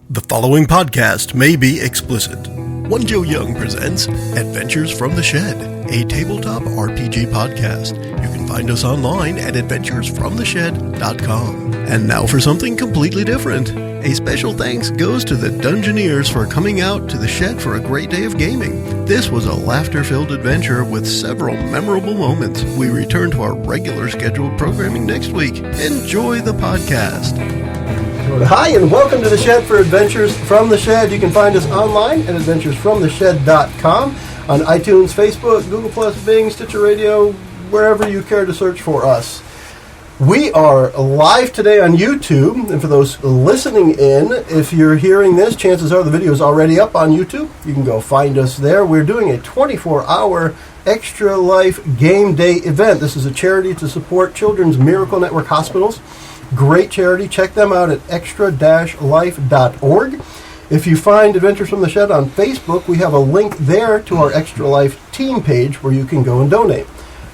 The following podcast may be explicit. One Joe Young presents Adventures from the Shed, a tabletop RPG podcast. You can find us online at adventuresfromtheshed.com. And now for something completely different. A special thanks goes to the Dungeoneers for coming out to the shed for a great day of gaming. This was a laughter-filled adventure with several memorable moments. We return to our regular scheduled programming next week. Enjoy the podcast. Hi, and welcome to the Shed for Adventures from the Shed. You can find us online at adventuresfromtheshed.com, on iTunes, Facebook, Google+, Bing, Stitcher Radio, wherever you care to search for us. We are live today on YouTube, and for those listening in, if you're hearing this, chances are the video is already up on YouTube. You can go find us there. We're doing a 24-hour Extra Life Game Day event. This is a charity to support Children's Miracle Network hospitals. Great charity. Check them out at extra-life.org. If you find Adventures from the Shed on Facebook, we have a link there to our Extra Life team page where you can go and donate.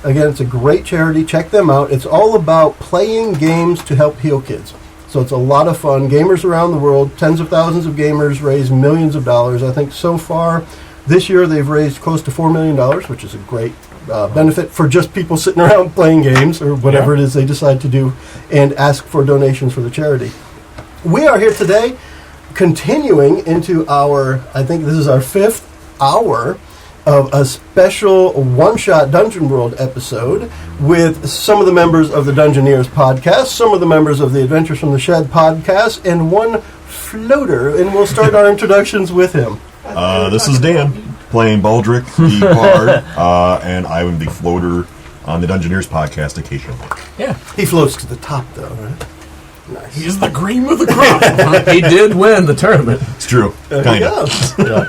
Again, it's a great charity. Check them out. It's all about playing games to help heal kids. So it's a lot of fun. Gamers around the world, tens of thousands of gamers, raise millions of dollars. I think so far this year they've raised close to $4 million, which is a great benefit for just people sitting around playing games or whatever it is they decide to do and ask for donations for the charity. We are here today continuing into our, I think this is our 5th hour of a special one-shot Dungeon World episode with some of the members of the Dungeoneers podcast, some of the members of the Adventures from the Shed podcast, and one floater, and we'll start our introductions with him. This is Dan, playing Baldric, the Bard, and I'm the floater on the Dungeoneers podcast occasionally. Yeah. He floats to the top, though, right? Nice. He's the cream of the crop. He did win the tournament. It's true. Kind of. Yeah.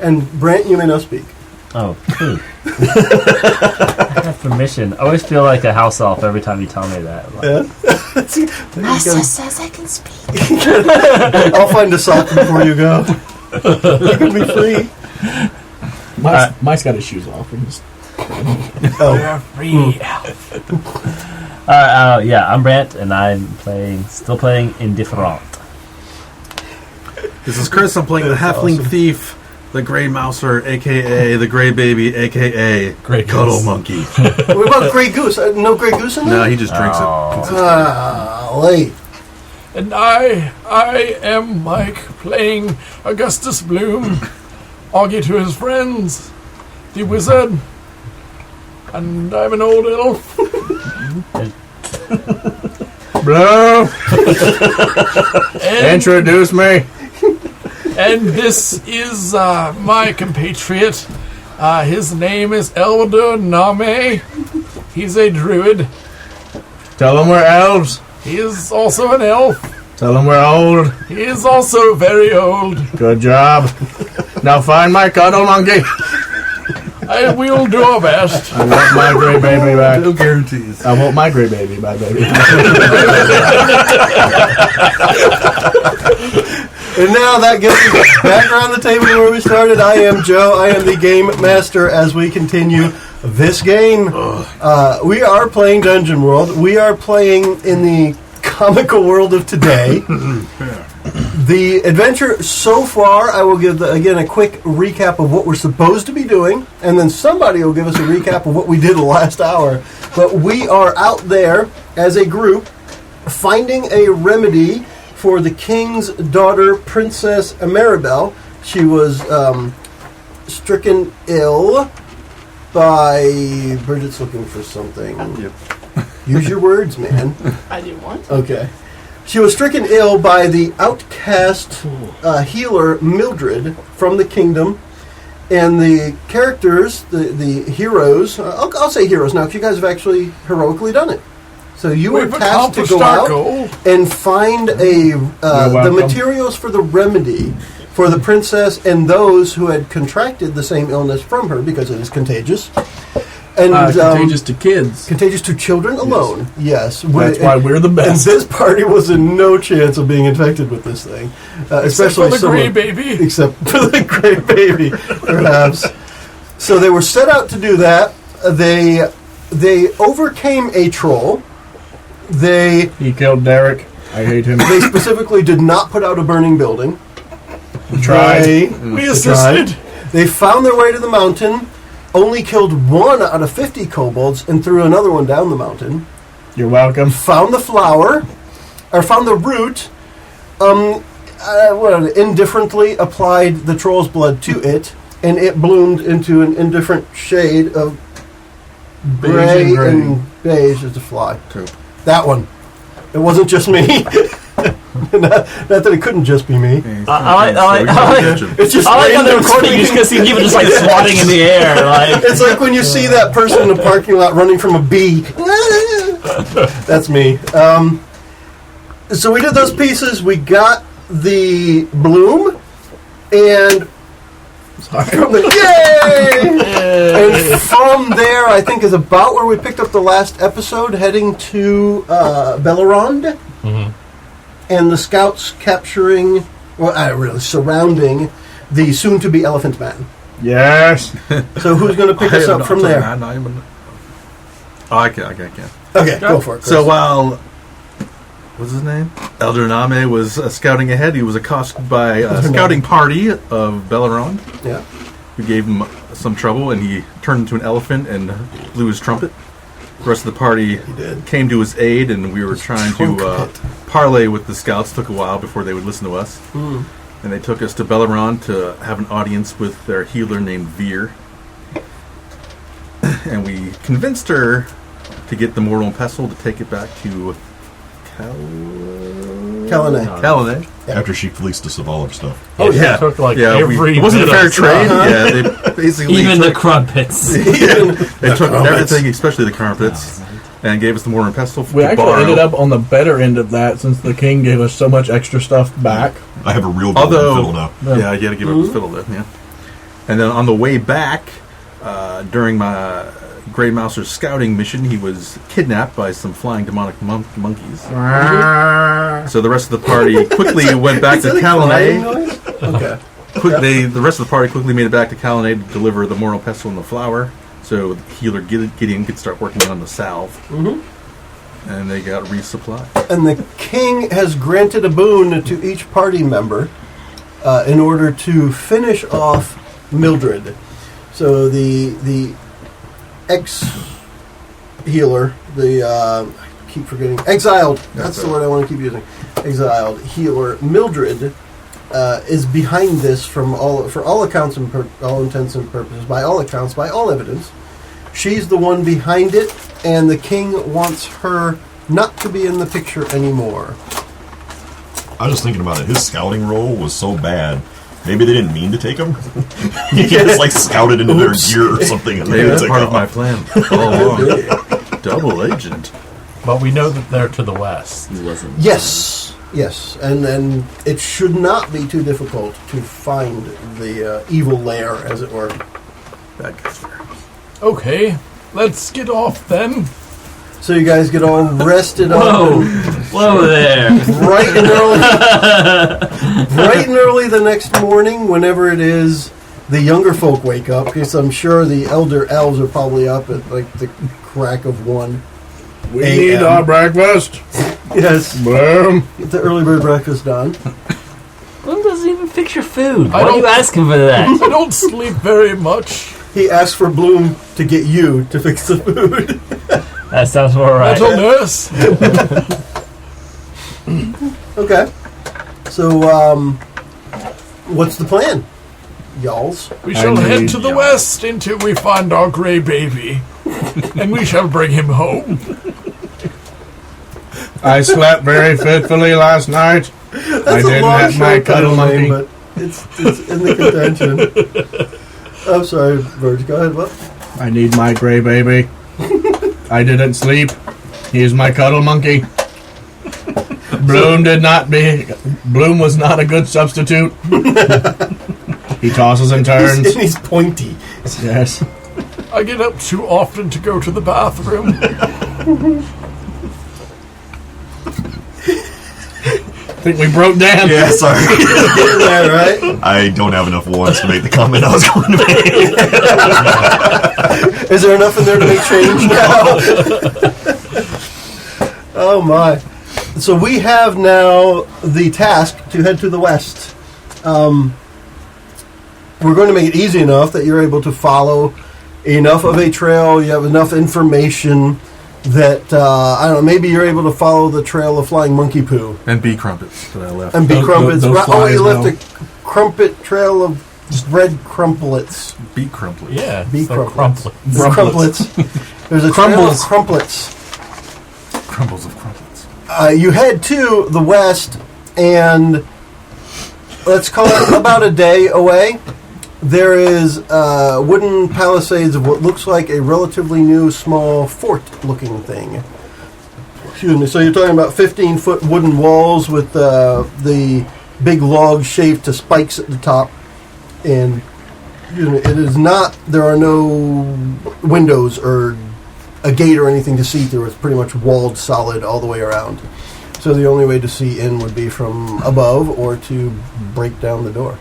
And Brandt, you may now speak. Oh, cool. I have permission. I always feel like a house elf every time you tell me that. Like, Master says I can speak. I'll find a sock before you go. You can be free. Mike's got his shoes off. You're free elf. Yeah, I'm Brandt, and I'm still playing Indifferent. This is Chris. I'm playing the Halfling Thief, the Grey Mouser, a.k.a. the Grey Baby, a.k.a. Grey Cuddle Goose. Monkey. What about Grey Goose? No Grey Goose in there? No, he just drinks it. Late. And I am Mike, playing Augustus Bloom, Augie to his friends, the wizard, and I'm an old elf. Bro! Introduce me. And this is my compatriot. His name is Elder Name. He's a druid. Tell him we're elves. He is also an elf. Tell him we're old. He is also very old. Good job. Now find my cuddle monkey. We'll do our best. I want my gray baby back. No guarantees. I want my gray baby back, baby. And now that gets us back around the table where we started. I am Joe. I am the game master as we continue this game. We are playing Dungeon World. We are playing in the comical world of today. The adventure so far, I will give, again, a quick recap of what we're supposed to be doing, and then somebody will give us a recap of what we did the last hour. But we are out there as a group finding a remedy for the king's daughter, Princess Maribel. She was stricken ill by... Bridget's looking for something. Yep. Use your words, man. I do want. Okay. She was stricken ill by the outcast healer Mildred from the kingdom. And the characters, the heroes... I'll say heroes now, because you guys have actually heroically done it. So you were tasked to go out and find the materials for the remedy for the princess and those who had contracted the same illness from her, because it is contagious. And contagious to kids. Contagious to children alone, yes. That's why we're the best. And this party was in no chance of being infected with this thing. Especially for the gray baby. Except for the gray baby, perhaps. So they were set out to do that. They overcame a troll. He killed Derek. I hate him. They specifically did not put out a burning building. Try. We assisted. They found their way to the mountain, only killed 1 out of 50 kobolds, and threw another one down the mountain. You're welcome. Found the flower, or found the root, indifferently applied the troll's blood to it, and it bloomed into an indifferent shade of gray and beige as a fly. True. That one. It wasn't just me. not that it couldn't just be me. I like It's just how they're random recording you swinging. just see people just like swatting in the air. Like It's like when you see that person in the parking lot running from a bee. That's me. So we did those pieces. We got the bloom, and yay! And from there, I think is about where we picked up the last episode, heading to Bellerond, and the scouts capturing, surrounding the soon-to-be Elephant Man. Yes. So who's going to pick us up from there? I can. Okay, go for it, Chris. So while what's his name? Elder Name was scouting ahead. He was accosted by a scouting party of Bellerond. Yeah. We gave him some trouble, and he turned into an elephant and blew his trumpet. The rest of the party came to his aid, and we were trying to parlay with the scouts. Took a while before they would listen to us. And they took us to Bellerond to have an audience with their healer named Veer. And we convinced her to get the Mortal and Pestle to take it back to Calais. After she fleeced us of all our stuff. Oh, yeah. It took like Yeah, every it wasn't a bit fair of trade. stuff. Yeah, they basically even the took, crumpets. they took everything, especially the carpets, and gave us the Mortar and Pestle. We to actually borrow. ended up on the better end of that since the king gave us so much extra stuff back. I have a real golden fiddle now. Yeah, you got to give up the fiddle there. Yeah, and then on the way back, during my Grey Mouser's scouting mission, he was kidnapped by some flying demonic monkeys. So the rest of the party quickly went back to Calais. Okay. The rest of the party quickly made it back to Calais to deliver the Mortal Pestle and the flower, so the healer Gideon could start working on the salve. And they got resupplied. And the king has granted a boon to each party member in order to finish off Mildred. So the ex-healer, I keep forgetting, exiled, that's the word I want to keep using, exiled healer, Mildred, is behind this for all accounts and all intents and purposes, by all accounts, by all evidence. She's the one behind it, and the king wants her not to be in the picture anymore. I was just thinking about it. His scouting role was so bad. Maybe they didn't mean to take him. He just like scouted into their gear or something. And Maybe that's took part of off. my plan all along. Double agent. But we know that they're to the west. He wasn't. Yes, and it should not be too difficult to find the evil lair, as it were. That guy's fair. Okay, let's get off then. So you guys get all rested Whoa, up. whoa there! Bright and early the next morning, whenever it is, the younger folk wake up, because I'm sure the elder elves are probably up at like the crack of 1 We a.m. need our breakfast. Yes, Boom. get the early bird breakfast done. Bloom doesn't even fix your food. I Why are don't- you asking for that? I don't sleep very much. He asked for Bloom to get you to fix the food. That sounds more right. Mental nurse. Okay. So, what's the plan, y'alls? We shall I head need to the y'all. west until we find our gray baby. And we shall bring him home. I slept very fitfully last night. I didn't have my cuddle monkey. but it's in the contention. I'm sorry, Verge. Go ahead. What? I need my gray baby. I didn't sleep. He is my cuddle monkey. Bloom was not a good substitute. He tosses and turns. He's pointy. Yes. I get up too often to go to the bathroom. I think we broke down. Yeah, sorry. Yeah, right? I don't have enough ones to make the comment I was going to make. Is there enough in there to make change now? Oh my. So we have now the task to head to the west. We're going to make it easy enough that you're able to follow enough of a trail, you have enough information that, I don't know, maybe you're able to follow the trail of flying monkey poo. And bee crumpets that I left. And bee crumpets. those Oh, you flies left know. a crumpet trail of red crumplets. Bee crumplets. Yeah. Bee so crumplets. crumplets. There's a trail of crumplets. Crumbles of crumpets. You head to the west, and let's call it about a day away. There is wooden palisades of what looks like a relatively new, small fort-looking thing. Excuse me. So you're talking about 15-foot wooden walls with the big logs shaved to spikes at the top, and it is not. There are no windows or a gate or anything to see through. It's pretty much walled solid all the way around. So the only way to see in would be from above or to break down the door.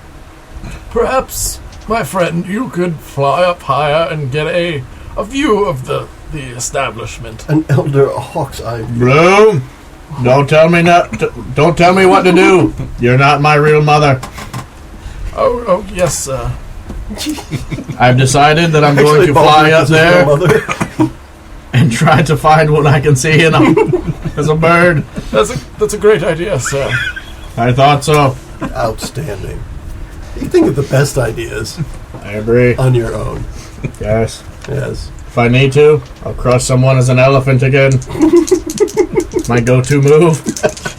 Perhaps, my friend, you could fly up higher and get a view of the establishment. An elder hawk's eye. Bloom, don't tell me don't tell me what to do. You're not my real mother. Oh, yes, sir. I've decided that I'm going to fly up there and try to find what I can see in as a bird. That's a great idea, sir. I thought so. Outstanding. You think of the best ideas I agree. on your own. Yes. Yes. If I need to, I'll crush someone as an elephant again. It's my go-to move.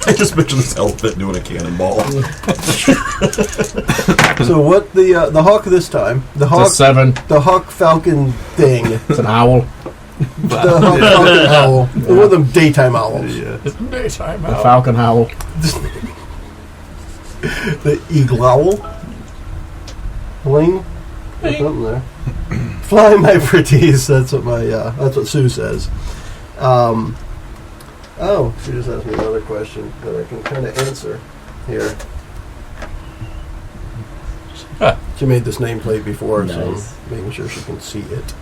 I just picture this elephant doing a cannonball. So what the hawk this time? The It's hawk. a 7. The hawk falcon thing. It's an owl. The hawk falcon owl. One of them daytime owls. It's daytime The out. falcon owl. The eagle owl. Bling. There's something there. Fly, my pretties. That's what Sue says. She just asked me another question that I can kind of answer here. She made this nameplate before, Nice. so I'm making sure she can see it.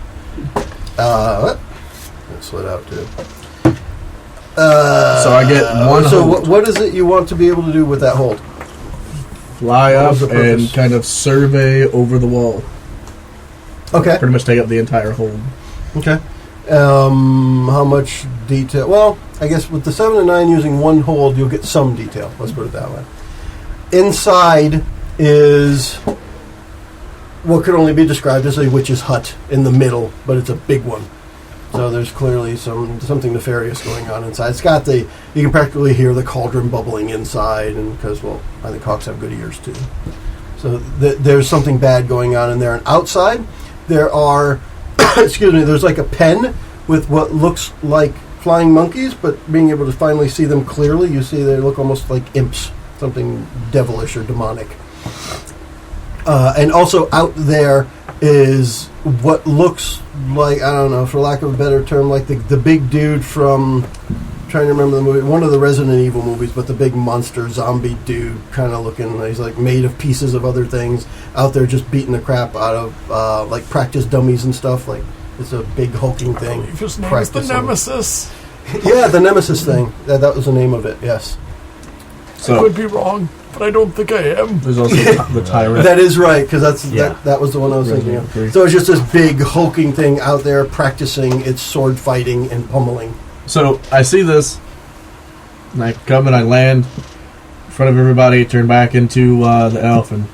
That slid out too. So I get one So hold. what is it you want to be able to do with that hold? Fly What up was the and purpose? kind of survey over the wall. Okay. Pretty much take up the entire hold. Okay. How much detail? Well, I guess with the 7 and 9 using one hold, you'll get some detail. Let's put it that way. Inside is what could only be described as a witch's hut in the middle, but it's a big one. So there's clearly something nefarious going on inside. It's got you can practically hear the cauldron bubbling inside, and because, well, I think hawks have good ears too. So there's something bad going on in there. And outside, there are, there's like a pen with what looks like flying monkeys, but being able to finally see them clearly, you see they look almost like imps, something devilish or demonic. And also out there is what looks like, I don't know, for lack of a better term, like the big dude from, I'm trying to remember the movie, one of the Resident Evil movies, but the big monster zombie dude kind of looking, he's like made of pieces of other things, out there just beating the crap out of like practice dummies and stuff. Like, it's a big hulking I thing. believe his name is the Practicing. Nemesis. Yeah, the Nemesis thing. That was the name of it, yes. I So could be wrong, but I don't think I am. there's also the tyrant. That is right, because Yeah. that was the one I was thinking Resident Evil of. 3. So it's just this big hulking thing out there practicing its sword fighting and pummeling. So I see this, and I come and I land in front of everybody, turn back into the elf, and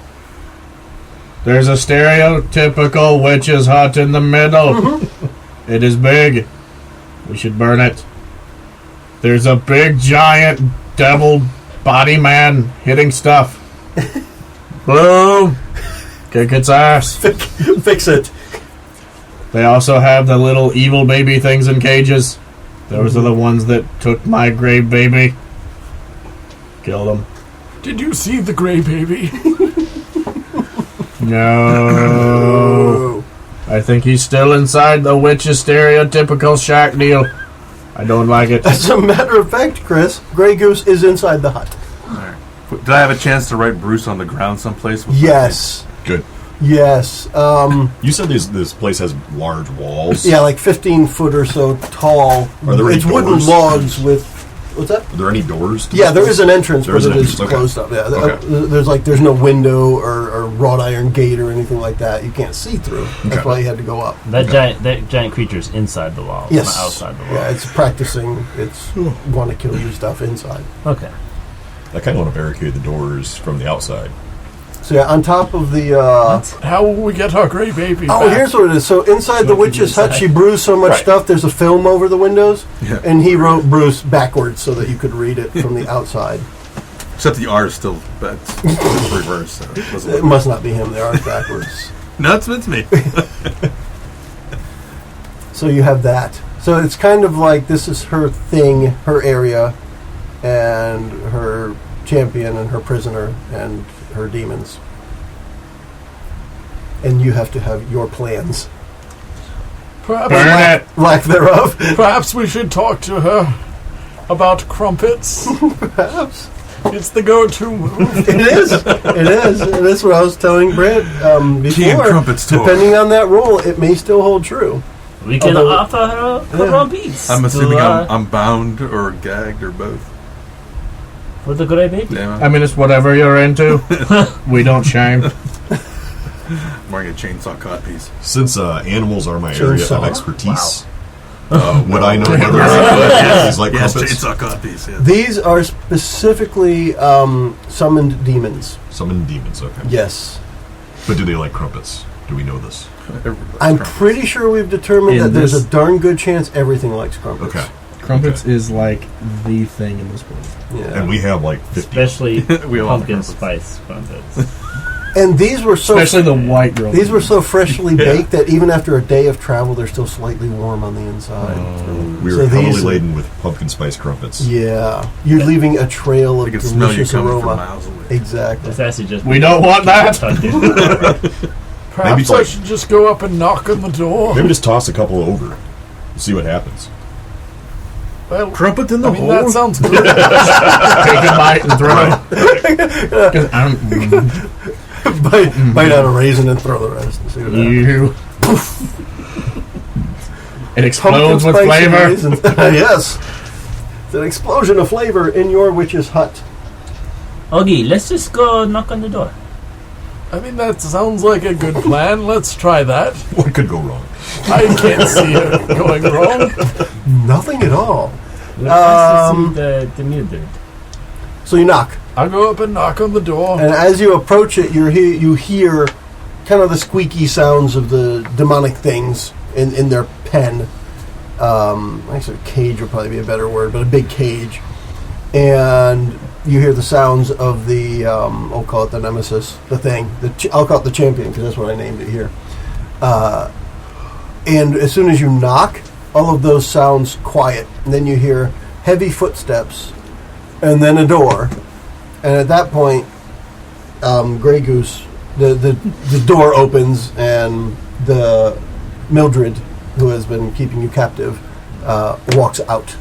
there's a stereotypical witch's hut in the middle. It is big. We should burn it. There's a big, giant devil body man hitting stuff. Bloom! Kick its ass. Fix it. They also have the little evil baby things in cages. Those are the ones that took my gray baby. Kill them. Did you see the gray baby? No. I think he's still inside the witch's stereotypical shack deal. I don't like it. As a matter of fact, Chris, Grey Goose is inside the hut. Alright. Did I have a chance to write Bruce on the ground someplace? With Yes. Good. Yes. You said this place has large walls. Yeah, like 15 foot or so tall. Are there any It's wooden doors? logs with What's that? Are there any doors? To Yeah, this there is an entrance, There but is an it is entrance, okay. closed up. Yeah, Okay. there's no window or wrought iron gate or anything like that. You can't see through. That's Okay. why you had to go up. That giant creature's inside the wall, Yes, not outside the wall. Yeah, it's practicing. It's want to kill you stuff inside. Okay. I kind of want to barricade the doors from the outside. So yeah, on top of the. How will we get our gray baby Oh, back? here's what it is. So inside the witch's hut, she brews so much Right. stuff. There's a film over the windows, Yeah. and he wrote Bruce backwards so that you could read it from the outside. Except the R is still it's reversed. So it doesn't It look must not be him. They are backwards. no, it's me. So you have that. So it's kind of like this is her thing, her area, and her champion and her prisoner and her demons. And you have to have your plans. Perhaps, Burn it. Lack thereof. perhaps we should talk to her about crumpets. Perhaps. It's the go-to move. It is. It is. And that's what I was telling Brandt Tea and before. crumpets talk. Depending on that role, it may still hold true. We can Although- offer her Yeah. raw beats. I'm assuming to, I'm bound or gagged or both. for the gray baby. Damn, I mean, it's whatever you're into. We don't shame. I'm wearing a chainsaw codpiece. Since animals are my area Chainsaw? of expertise, Oh, would I know Yeah. whether these like Yes, crumpets? chainsaw codpiece. Yeah. These are specifically summoned demons. Summon demons, okay. Yes. But do they like crumpets? Do we know this? I'm pretty sure we've determined In that there's this- a darn good chance everything likes crumpets. Okay. Crumpets is like the thing in this world. Yeah. And we have like 50. Especially We all pumpkin have spice crumpets. And these were so Especially the white girl. these were so freshly baked that even after a day of travel, they're still slightly warm on the inside. We So were heavily these- laden with pumpkin spice crumpets. Yeah, you're leaving a trail I of can smell you delicious coming from aroma. miles away. Exactly. It's actually just We don't want that. tucked in. Perhaps it's I like- should just go up and knock on the door. Maybe just toss a couple over. See what happens. Well, Crumpet in the I mean, hole. that sounds good. Take a bite and throw it. 'Cause I'm- Bite out a raisin and throw the rest. And see what happens. you. It explodes with Pumpkin spice and flavor. raisins. Yes, it's an explosion of flavor in your witch's hut. Oggy, let's just go knock on the door. I mean, that sounds like a good plan. Let's try that. What could go wrong? I can't see it going wrong. Nothing at all. We're asked to see the muted. So you knock. I'll go up and knock on the door. And as you approach it, you hear kind of the squeaky sounds of the demonic things in their pen. Actually, cage would probably be a better word, but a big cage. And you hear the sounds of the, I'll call it the nemesis, the thing. I'll call it the champion, because that's what I named it here. And as soon as you knock, all of those sounds quiet. And then you hear heavy footsteps, and then a door. And at that point, Grey Goose, the door opens, and the Mildred, who has been keeping you captive, walks out.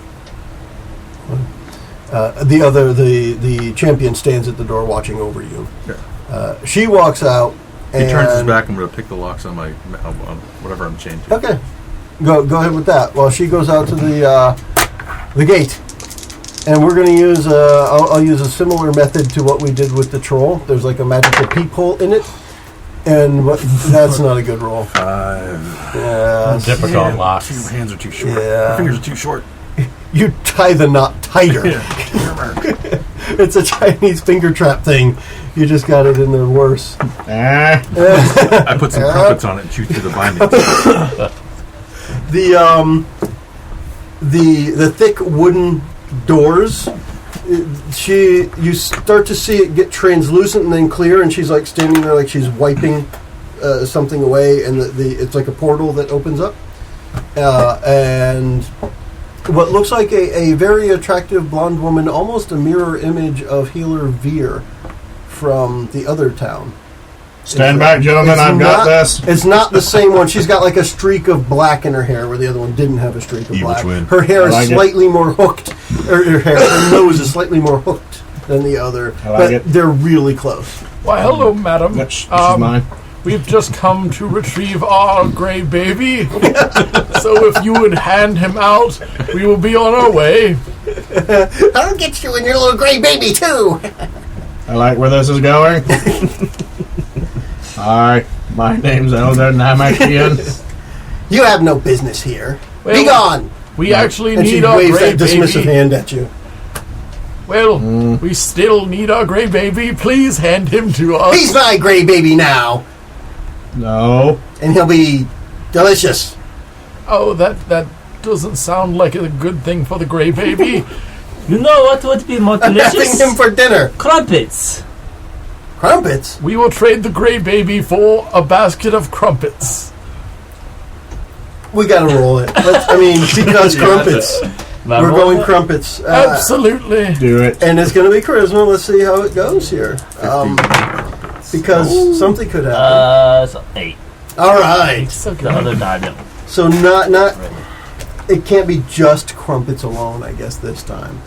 The champion stands at the door watching over you. Yeah. She walks out. He turns his and- back. I'm going to pick the locks on my on whatever I'm chained to. Okay, go ahead with that. Well, she goes out to the gate, and we're going to use. I'll use a similar method to what we did with the troll. There's like a magical peephole in it, and that's not a good roll. 5. Yeah, Difficult Two locks. hands are too short. Yeah. My fingers are too short. you tie the knot tighter. It's a Chinese finger trap thing. You just got it in there worse. I put some crumpets on it and shoot through the binding. The thick wooden doors. You start to see it get translucent and then clear, and she's like standing there like she's wiping something away, and it's like a portal that opens up, and what looks like a very attractive blonde woman, almost a mirror image of Healer Veer from the other town. Stand back, gentlemen. It's I've got not- this. It's not the same one. She's got like a streak of black in her hair, where the other one didn't have a streak of Evil black. twin. Her hair I like is it. slightly more hooked. Her nose is slightly more hooked than the other. I like but it. they're really close. Why, hello, madam. Which is Um, mine. we've just come to retrieve our gray baby. So if you would hand him out, we will be on our way. I'll get you and your little gray baby, too. I like where this is going. Hi, my name's Elder Namakian. You have no business here. Well, Be gone. We actually And she need our waves gray that dismissive baby. hand at you. Well, we still need our gray baby. Please hand him to us. He's my gray baby now. No. And he'll be delicious. Oh, that doesn't sound like a good thing for the gray baby. You know what would be more I'm having delicious? him for dinner. Crumpets. Crumpets? We will trade the gray baby for a basket of crumpets. We gotta roll it. Because crumpets. We're going crumpets. Absolutely. Do it. And it's going to be charisma. Let's see how it goes here. Because something could happen. So 8. All right. So The other die no. So not. It can't be just crumpets alone, I guess, this time.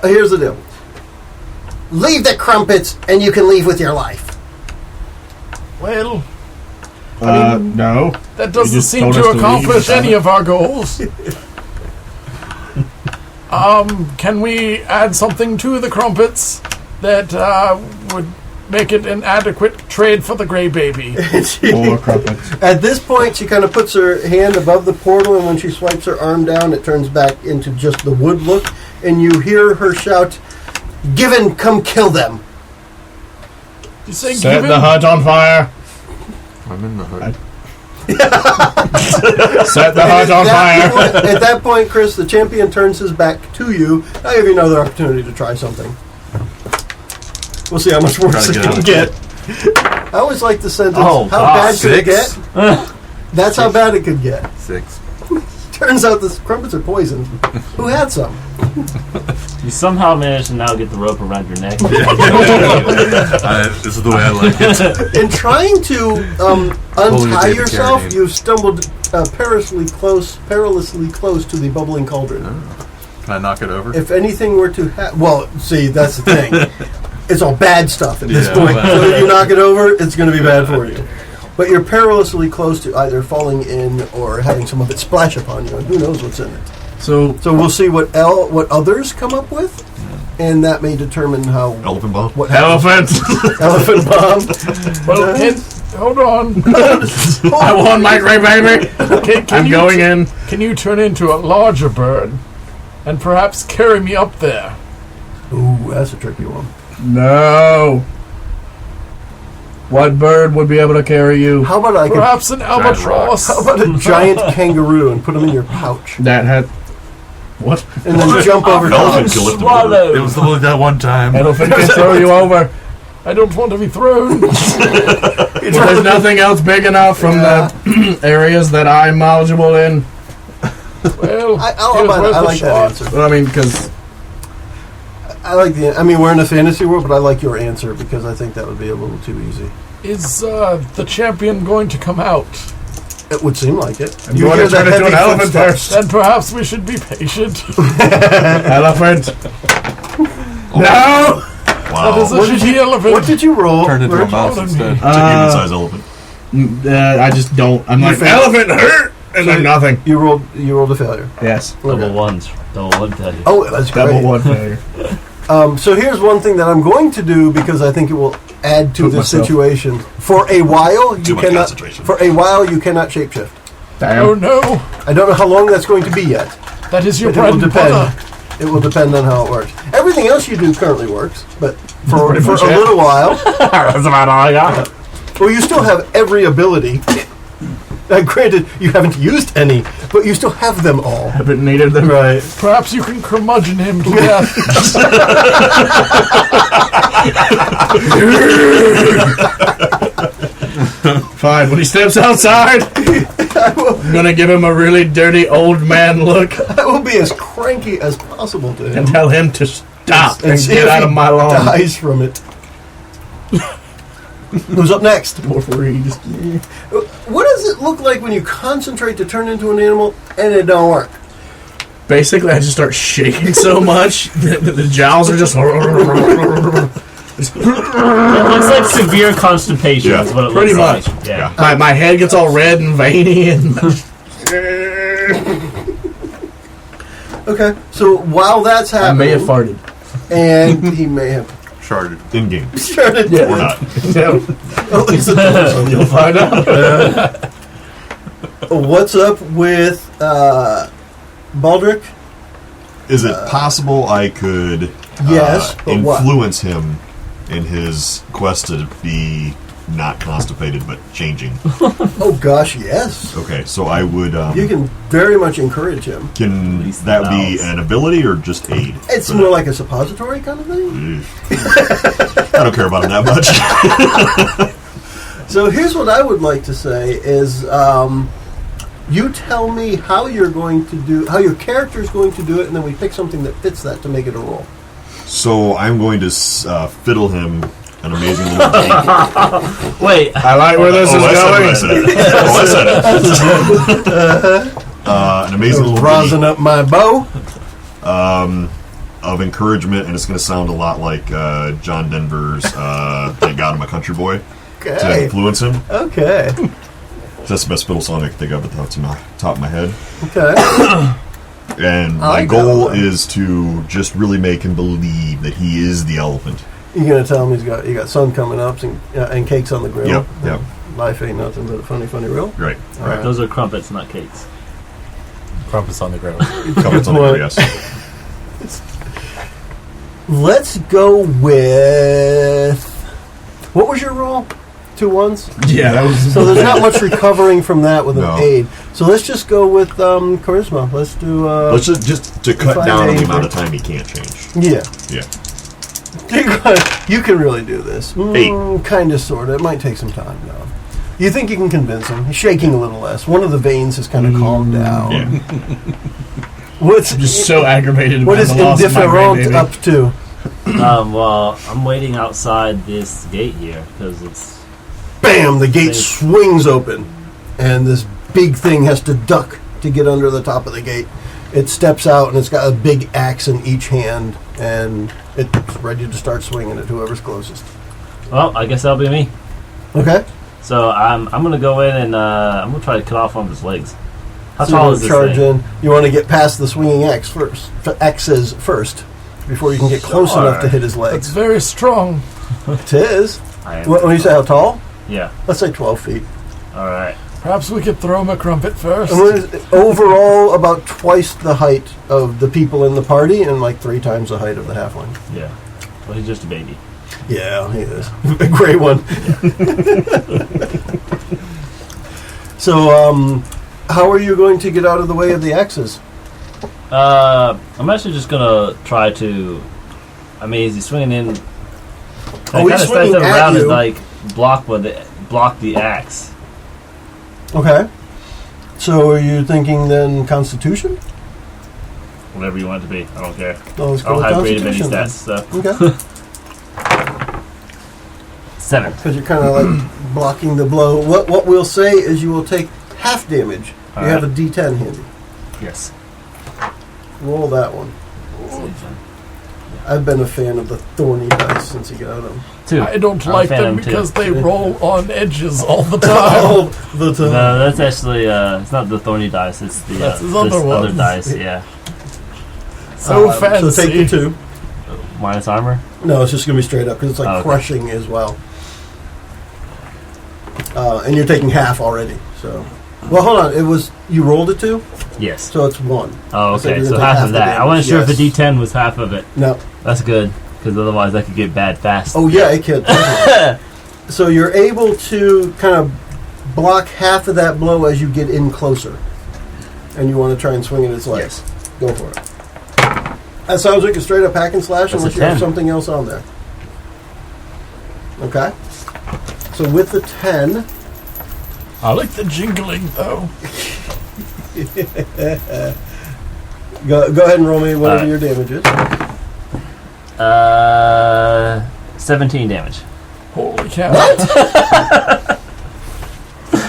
Here's the deal. Leave the crumpets, and you can leave with your life. Well, No. that You doesn't just seem told to us to leave, accomplish damn any it. of our goals. Can we add something to the crumpets that would make it an adequate trade for the gray baby? Four crumpets. At this point, she kind of puts her hand above the portal, and when she swipes her arm down, it turns back into just the wood look, and you hear her shout, "Given, come kill them." You say Set given? the hut on fire. I'm in the hood. Set the hut on fire. At that point, Chris, the champion turns his back to you. I'll give you another opportunity to try something. We'll see how much worse it Try to can get get. I always like the sentence, Oh, how God. bad could it 6? get? That's how bad it could get. 6. Turns out the crumpets are poisoned. Who had some? You somehow managed to now get the rope around your neck. This is the way I like it. In trying to Pulling untie a David yourself, Carradine. you've stumbled perilously close to the bubbling cauldron. Can I knock it over? If anything were to happen... Well, see, that's the thing. It's all bad stuff at this Yeah, point. well. So if you knock it over, it's going to be bad for you. But you're perilously close to either falling in or having some of it splash upon you, and who knows what's in it. So So we'll see what others come up with, and that may determine how... Elephant bomb. What happens. elephant. Elephant bomb. Well, hold on. I want my gray baby. Can I'm you going in. Can you turn into a larger bird and perhaps carry me up there? Ooh, that's a tricky one. No. What bird would be able to carry you? How about I could... Perhaps an albatross. How about a giant kangaroo and put them in your pouch? That had. What? And then jump over Elephant top. can lift him Swallow. It was only that one time. Elephant can throw you over. I don't want to be thrown. Well, there's nothing else big enough from the areas that I'm knowledgeable in. Well, I like that answer. Well, I mean, because I like we're in a fantasy world, but I like your answer because I think that would be a little too easy. Is the champion going to come out? It would seem like it. I'm going to turn into an elephant first. Then perhaps we should be patient. Elephant. No! That is Wow. a shitty elephant. What did you roll? Turned into a Verge? mouse Pardon instead. It's a human-sized elephant. I just don't. I'm like, failed. elephant hurt! And then nothing. You rolled a failure. Yes. Double Okay. ones. Double one failure. Oh, that's Double great. one failure. So here's one thing that I'm going to do because I think it will add to Put the myself. situation. For a while, Too you much cannot. concentration. For a while, you cannot shapeshift. Damn. Oh no, I don't know how long that's going to be yet. that is your But it bread will and depend. butter. It will depend on how it works. Everything else you do currently works, but for Pretty a much it. little while, That's about all I got. well, you still have every ability. Granted, you haven't used any, but you still have them all. Haven't needed them. Right. Perhaps you can curmudgeon him to death. Fine. When he steps outside, I'm gonna give him a really dirty old man look I will be as cranky as possible to him. and tell him to stop and see get if out he of my lawn. dies from it. Who's up next? Poor Reed. What does it look like when you concentrate to turn into an animal and it don't work? Basically, I just start shaking so much that the jowls are just. It looks like severe constipation. Yeah, is what it pretty looks much. Like. Yeah. My head gets all red and veiny, and Okay, so while that's I happening, may have farted. and he may have Sharded. In game. started. Or not. At least it's- You'll find out. What's up with Baldric? Is it possible I could Yes, but what? influence him in his quest to be not constipated but changing? Oh gosh, yes. Okay, so I would. You can very much encourage him. Can Release that the be valves. an ability or just aid? It's for more that? like a suppository kind of thing. I don't care about him that much. So here's what I would like to say is you tell me how you're going to do, how your character is going to do it, and then we pick something that fits that to make it a roll. So I'm going to fiddle him an amazing little cake. Wait. I like where this is I going. said it. I said it. An amazing little Rosin ditty up my bow. of encouragement, and it's going to sound a lot like John Denver's "Thank God I'm a Country Boy" to Okay. influence him. Okay. That's the best fiddle song I can think of at the top of my head. Okay. And I my like goal that one. is to just really make him believe that he is the elephant. You're gonna tell him you got sun coming up and cakes on the grill. Yep, yep. Life ain't nothing but a funny, funny rill. Right, right. Those are crumpets, not cakes. Crumpets on the ground. Comments on the What? yes. Let's go with what was your roll? 2 ones. Yeah, that was. So there's not much recovering from that with No. an aid. So let's just go with charisma. Let's do. Let's just to cut Five down on the days, amount right? of time he can't change. Yeah. Yeah. You can really do this. Kind of, sort of. It might take some time, though. You think you can convince him? He's shaking a little less. One of the veins has kind of calmed down. Yeah. What's I'm just so aggravated what about is the loss of my indifferent grandbaby. up to? Well, I'm waiting outside this gate here because it's. Bam! The gate swings open, and this big thing has to duck to get under the top of the gate. It steps out, and it's got a big axe in each hand, and it's ready to start swinging at whoever's closest. Well, I guess that'll be me. Okay? So I'm gonna go in and I'm gonna try to cut off one of his legs. How So you tall want is to this charge thing? in. You want to get past the swinging axes first, before you can get close Sure. enough to hit his It's legs. very strong. It is. I am. When you say how tall? Yeah. Let's say 12 feet. All right. Perhaps we could throw him a crumpet first. And what is overall about twice the height of the people in the party, and like 3 times the height of the halfling. Yeah. Well, he's just a baby. Yeah, he is. A gray one. So, how are you going to get out of the way of the axes? I'm actually just gonna try to. I mean, is he swinging in? I he's kind of swinging them at around you. and like block the axe. Okay. So, are you thinking then Constitution? Whatever you want it to be. I don't care. No, let's I go don't with have great many Constitution. then. stats. So Okay. 7. Because you're kind of like blocking the blow. What we'll say is you will take half damage. You All have a right. D10 handy. Yes. Roll that one. I've been a fan of the thorny dice since you got them. 2. I don't I'm a like fan them of 'em, too. because they roll on edges all the time. All the time. No, that's actually it's not the thorny dice. It's the That's his this other other ones. dice. Yeah. So fancy. So take the 2. Minus armor. No, it's just going to be straight up because it's like Oh, okay. crushing as well. And you're taking half already. So, well, hold on. It was you rolled a 2, Yes. so it's 1. Oh, So okay. you're So gonna take half half of the that. I wasn't damage, sure if yes. the D10 was half of it. No. That's good because otherwise that could get bad fast. Oh yeah, it could. So you're able to kind of block half of that blow as you get in closer, and you want to try and swing at its legs. Go for it. That sounds like a straight up hack and slash, That's unless a you have 10. something else on there. Okay. So with the 10, I like the jingling though. go ahead and roll me whatever Alright. your damage is. 17 damage. Holy cow!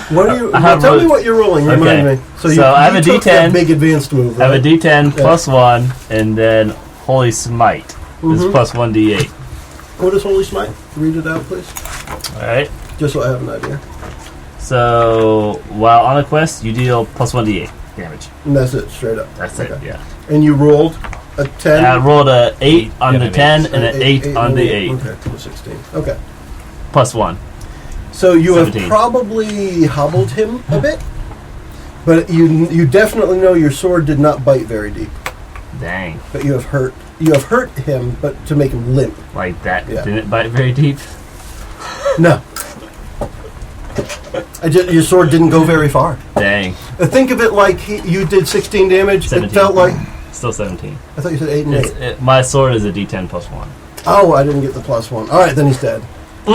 What are you? I have tell me rolled- what you're rolling. Remind Okay. me. So I have a took that D10. big advanced move. I have a Right? D10 plus 1, and then Holy Smite is Mhm. plus 1d8. What is Holy Smite? Read it out, please. Alright. Just so I have an idea. So, while on a quest, you deal plus 1d8 damage. And that's it, straight up. That's Okay. it, yeah. And you rolled a 10? I rolled a 8 on and the an 10 and an 8 on the 8. Okay, so 16. Okay. Plus 1. So you 17. have probably hobbled him a bit, but you definitely know your sword did not bite very deep. Dang. But you have hurt him, but to make him limp. Like that Yeah. didn't bite very deep. No. Your sword didn't go very far. Dang. Think of it like you did 16 damage. 17. It felt like... Still 17. I thought you said 8 and 8. My sword is a d10 plus 1. Oh, I didn't get the plus 1. All right, then he's dead. Yay!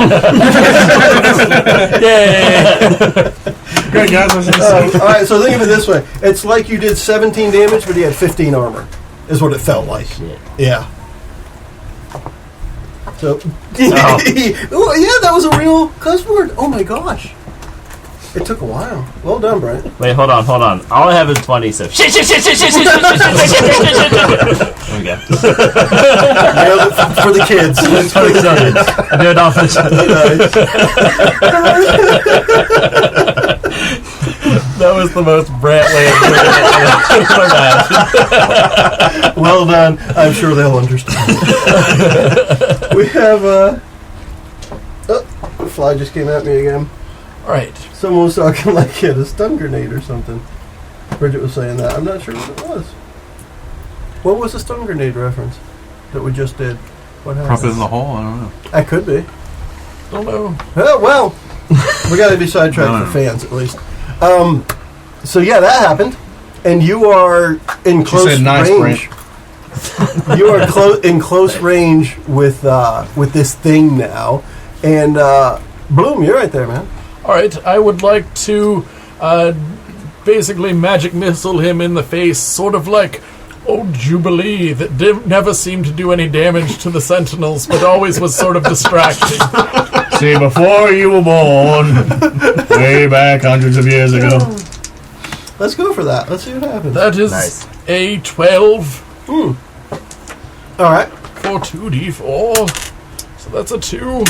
Good guys. All right, so think of it this way. It's like you did 17 damage, but he had 15 armor, is what it felt like. Shit. Yeah. So, Oh. oh, yeah, that was a real cuss word. Oh my gosh. It took a while. Well done, Brandt. Wait, hold on. All I have is 20, so shit. There we go. For the kids. I do it all for the That was the most Brandt way of doing it. Well done. I'm sure they'll understand. We have the fly just came at me again. Alright. Someone was talking like he had a stun grenade or something. Bridget was saying that. I'm not sure what it was. What was the stun grenade reference that we just did? What happened? Prop it in the hole? I don't know. I could be. Don't know. Well, we got to be sidetracked No. for fans at least. So yeah, that happened, and you are in close said nice, range. You are in close range with this thing now, and Bloom, you're right there, man. Alright, I would like to basically magic missile him in the face, sort of like old Jubilee that never seemed to do any damage to the Sentinels, but always was sort of distracting. See, before you were born, way back hundreds of years ago. Let's go for that. Let's see what happens. That is Nice. a 12 All right, for 2d4. So that's a 2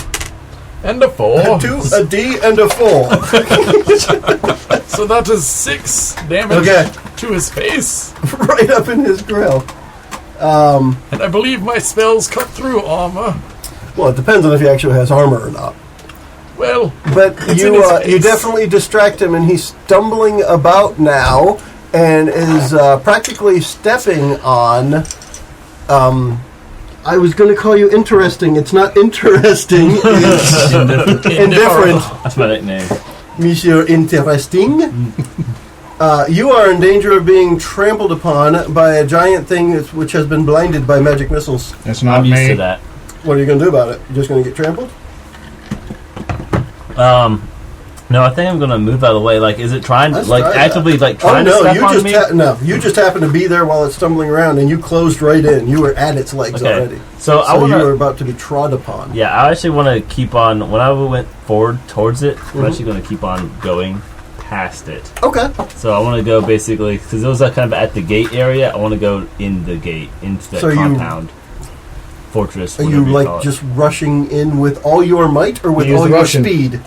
and a 4. a D and a 4. So that is 6 damage Okay. to his face. Right up in his grill. And I believe my spells cut through armor. Well, it depends on if he actually has armor or not. Well, But It's in his face. you definitely distract him, and he's stumbling about now, and is practically stepping on. I was going to call you interesting. It's not interesting. It's indifferent. That's my nickname. Monsieur Interesting. You are in danger of being trampled upon by a giant thing which has been blinded by magic missiles. That's not I'm used me. to that. What are you going to do about it? You're just going to get trampled? No, I think I'm gonna move out of the way. Like, is it trying to, Let's like, try that. actively, like, Oh trying to no! step You on just me? you just happened to be there while it's stumbling around, and you closed right in. You were at its legs Okay. already. So I you were wanna, about to be trod upon. yeah, I actually want to keep on. When I went forward towards it, Mm-hmm. I'm actually gonna keep on going past it. Okay. So I want to go basically because it was kind of at the gate area. I want to go in the gate into the So you- compound, fortress. Are you whatever like call it. just rushing in with all your might, or with Use all the your Russian. speed?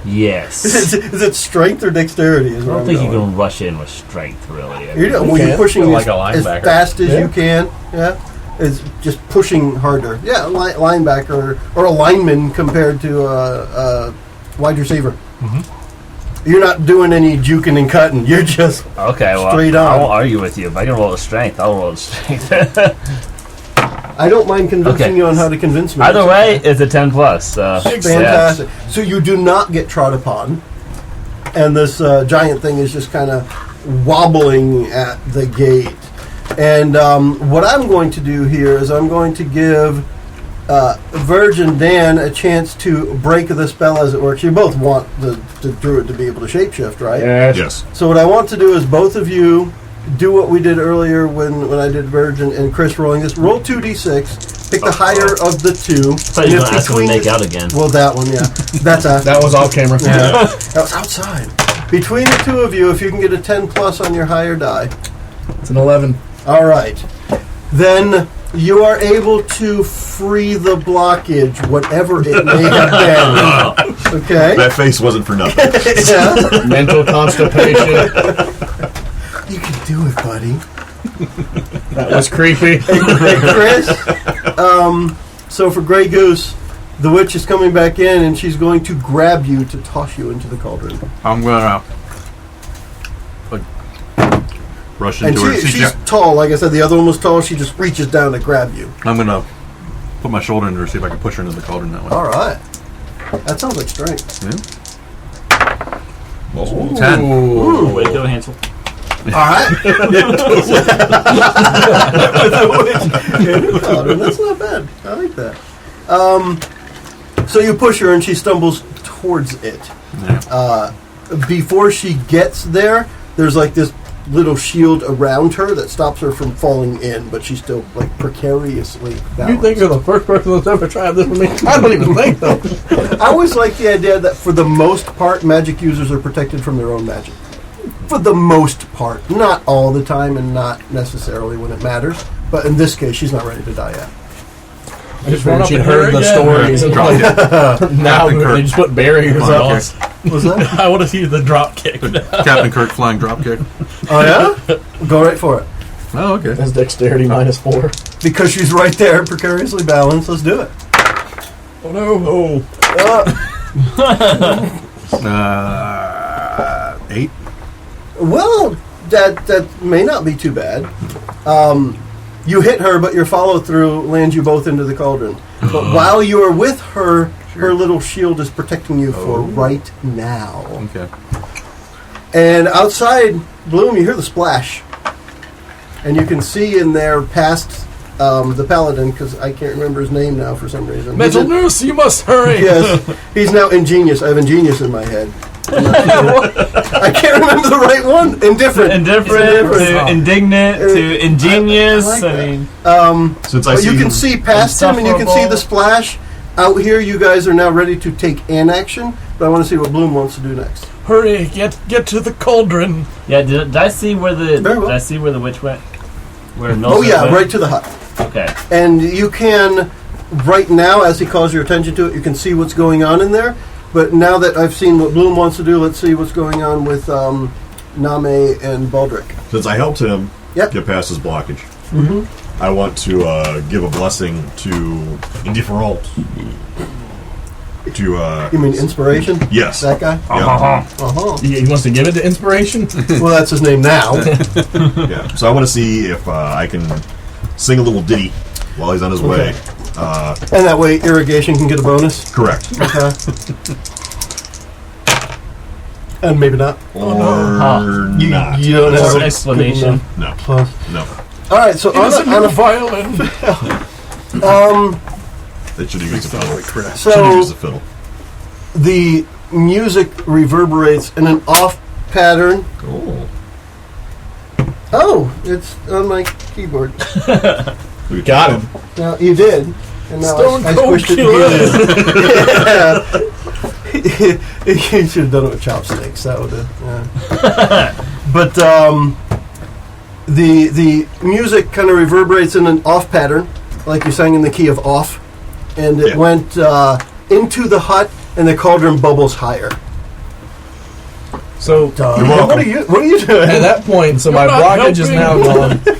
Yes. Is it strength or dexterity? Is I where don't I'm think you going. can rush in with strength, really. I You're, mean, well, you're pushing Like as a linebacker. fast as Yeah. you can. Yeah, it's just pushing harder. Yeah, linebacker or a lineman compared to a wide receiver. You're not doing any juking and cutting. You're just okay, well, straight on. I won't argue with you. If I can roll a strength, I'll roll a strength. I don't mind convincing Okay. you on how to convince me. Either It's way, okay. it's a 10 plus. So Fantastic. So you do not get trod upon, and this giant thing is just kind of wobbling at the gate. And what I'm going to do here is I'm going to give Verge and Dan a chance to break the spell as it works. You both want the druid to be able to shapeshift, right? Yes. Yes. So what I want to do is both of you do what we did earlier when I did Verge and Chris rolling this. Roll 2d6. Pick the higher of the two. I thought you were going to ask me to make out again. Well, that one, yeah. That's a... That was off camera. Yeah. That was outside. Between the two of you, if you can get a 10 plus on your higher die. It's an 11. All right. Then You are able to free the blockage, whatever it may have been. Okay? That face wasn't for nothing. Yeah. Mental constipation. You can do it, buddy. That was creepy. Hey, Chris. So for Grey Goose, the witch is coming back in, and she's going to grab you to toss you into the cauldron. I'm gonna rush And into her. she's tall. Like I said, the other one was tall. She just reaches down to grab you. I'm gonna put my shoulder into her, see if I can push her into the cauldron that way. All right. That sounds like strength. Oh. 10. Ooh, way to go, Hansel. All right. That's not bad. I like that. So you push her, and she stumbles towards it. Yeah. Before she gets there, there's like this little shield around her that stops her from falling in, but she's still like precariously balanced. You think you're the first person that's ever tried this with me? I don't even think so. I always like the idea that for the most part, magic users are protected from their own magic. For the most part. Not all the time and not necessarily when it matters. But in this case, she's not ready to die yet. I just figured she'd heard the stories. And Drop like, kick. now Captain Kirk. they just put barriers Flying up. kick. What's that? I want to see the drop kick. Captain Kirk flying drop kick. Oh, yeah? Go right for it. Oh, okay. That's dexterity -4. Because she's right there, precariously balanced. Let's do it. Oh no! Oh. 8. Well, that may not be too bad. You hit her, but your follow-through lands you both into the cauldron. But while you are with her, her little shield is protecting you for right now. Okay. And outside, Bloom, you hear the splash. And you can see in there past the paladin, because I can't remember his name now for some reason. Metal Nurse, you must hurry! Yes, he's now Ingenious. I have Ingenious in my head. I can't remember the right one. Indifferent. Indifferent to indignant to ingenious. I like I that. mean, Since I But see you can see past him, and you can see the splash. Out here, you guys are now ready to take an action, but I want to see what Bloom wants to do next. Hurry! Get to the cauldron! yeah. Did I see where the Very well. Did I see where the witch went? Where Oh Milton yeah, went? right to the hut. Okay. And you can, right now, as he calls your attention to it, you can see what's going on in there. But now that I've seen what Bloom wants to do, let's see what's going on with Name and Baldric. Since I helped him Yep. get past his blockage, I want to give a blessing to Indifferent. To You mean Inspiration? yes, That guy? yeah, Uh-huh. He wants to give it to inspiration? Well, that's his name now. yeah. So I want to see if I can sing a little ditty while he's on his way. And that way, irrigation can get a bonus. Correct. Okay. And maybe not. Or You, not. you don't have Or a explanation. No, plus. no. All right, so Give us a on new a violin! They should have used the fiddle. Should have so used the fiddle. the music reverberates in an off pattern. Oh, Oh, it's on my keyboard. Got him. Now you did, and now Stone I Cold squished Killer. it together. You should have done it with chopsticks. That would have. Yeah. But the music kind of reverberates in an off pattern, like you sang in the key of off, and it Yeah. went into the hut, and the cauldron bubbles higher. So You're welcome. What are you doing? at that point, so my You're not blockage is now helping. gone.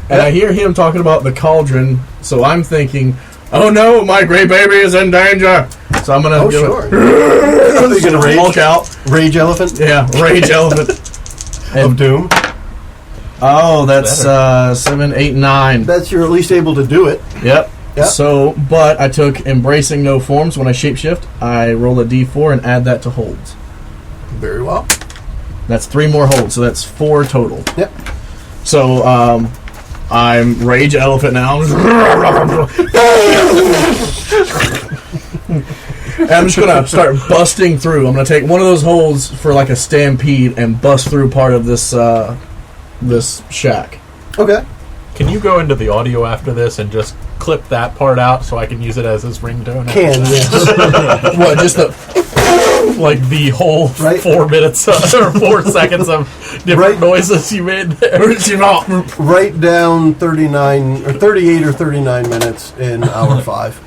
And I hear him talking about the cauldron, so I'm thinking, oh no, my great baby is in danger. So I'm going to Oh, do sure. it. You're gonna rage? Hulk out. Rage elephant Yeah, rage elephant. of doom. Oh, that's 7, 8, 9. That's you're at least able to do it. Yep. Yep. So, but I took embracing no forms when I shapeshift. I roll a d4 and add that to holds. Very well. That's 3 more holds, so that's 4 total. Yep. So, I'm rage elephant now. And I'm just gonna start busting through. I'm gonna take one of those holes for like a stampede and bust through part of this this shack. Okay. Can you go into the audio after this and just clip that part out so I can use it as his ringtone? Can, yes. What? Just the like the whole Right. 4 minutes or 4 seconds of different Right. noises you made there. Write down 39 or 38 or 39 minutes in hour 5.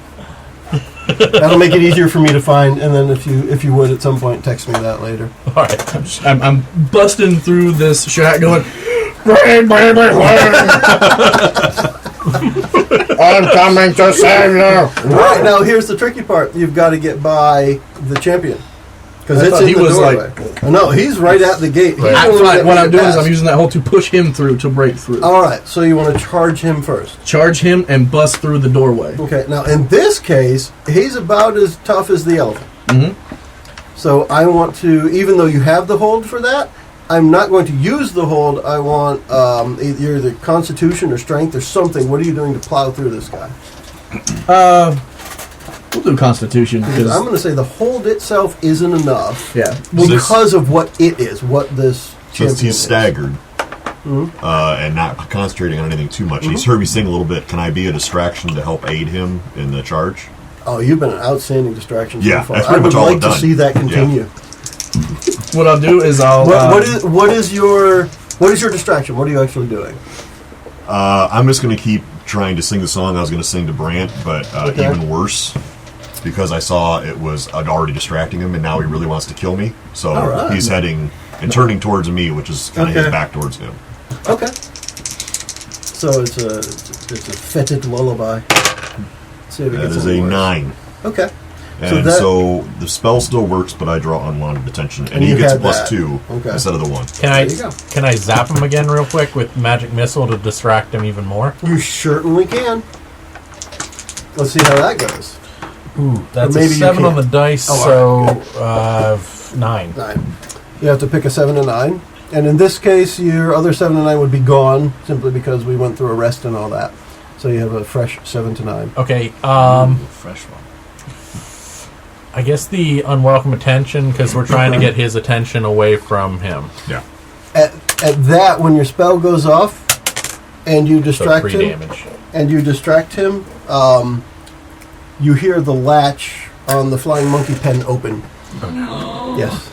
That'll make it easier for me to find, and then if you would at some point text me that later. All right. I'm busting through this shack going, "Rain, baby, rain. I'm coming to save you." Right, now here's the tricky part. You've got to get by the champion. Because I it's thought in he the was doorway. No, he's right at the gate. He's the I'm only one fine. that What can I'm get doing is past. I'm using that hole to push him through to break through. All right, so you want to charge him first. Charge him and bust through the doorway. Okay, now in this case, he's about as tough as the elephant. Mhm. So I want to, even though you have the hold for that, I'm not going to use the hold. I want either constitution or strength or something. What are you doing to plow through this guy? We'll do Constitution. Because I'm going to say the hold itself isn't enough Yeah. because of what it is, what this champion Since he's is. staggered and not concentrating on anything too much, he's heard me sing a little bit. Can I be a distraction to help aid him in the charge? Oh, you've been an outstanding distraction Yeah, so far. that's I pretty would much all like I've to done. see that continue. What I'll do is I'll. What is your distraction? What are you actually doing? I'm just going to keep trying to sing the song I was going to sing to Brandt, but Okay. even worse, because I saw it was already distracting him, and now he really wants to kill me. So All right. he's heading and turning towards me, which is kind of Okay. his back towards him. Okay. So it's a fetid lullaby. See if it That gets is any a worse. 9. Okay. And that- so the spell still works, but I draw unwanted attention, and And he you gets had plus that. 2 Okay. instead of the 1. There you go. Can I zap him again real quick with magic missile to distract him even more? You certainly can. Let's see how that goes. Ooh, that's maybe a you 7 on can't. the dice, Oh, so 9. 9. You have to pick a 7 and 9. And in this case, your other 7 and 9 would be gone simply because we went through a rest and all that. So you have a fresh 7 to 9. Okay, Fresh one. I guess the unwelcome attention, because we're trying to get his attention away from him. Yeah. At that, when your spell goes off and you So distract 3 him, damage. you hear the latch on the flying monkey pen open. Oh no. Yes.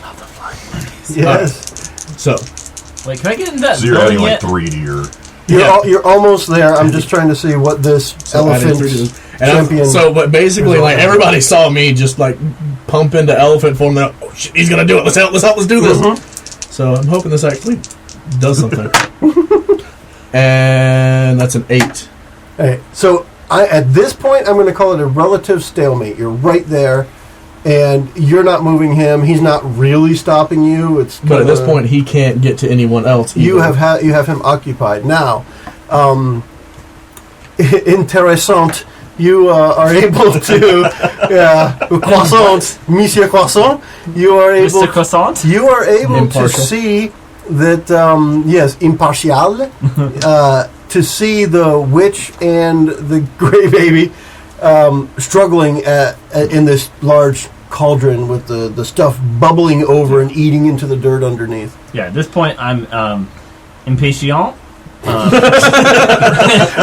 Yes. So, Wait, can I get in that So you're building adding like yet? 3 to your... You're almost there. I'm just trying to see what this elephant champion... but basically, like, everybody saw me just, like, pump into elephant form. Oh, shit, he's gonna do it. Let's do this. So I'm hoping this actually does something. And that's an 8. Hey, so at this point, I'm going to call it a relative stalemate. You're right there, and you're not moving him. He's not really stopping you. But at this point, he can't get to anyone else. you either. you have him occupied now. Interessant. You are able to croissant, Monsieur Croissant. You are able. Mr. Croissant? You are able Impartial. to see that. Yes, impartial. To see the witch and the gray baby struggling in this large cauldron with the stuff bubbling over and eating into the dirt underneath. Yeah, at this point, I'm impatient.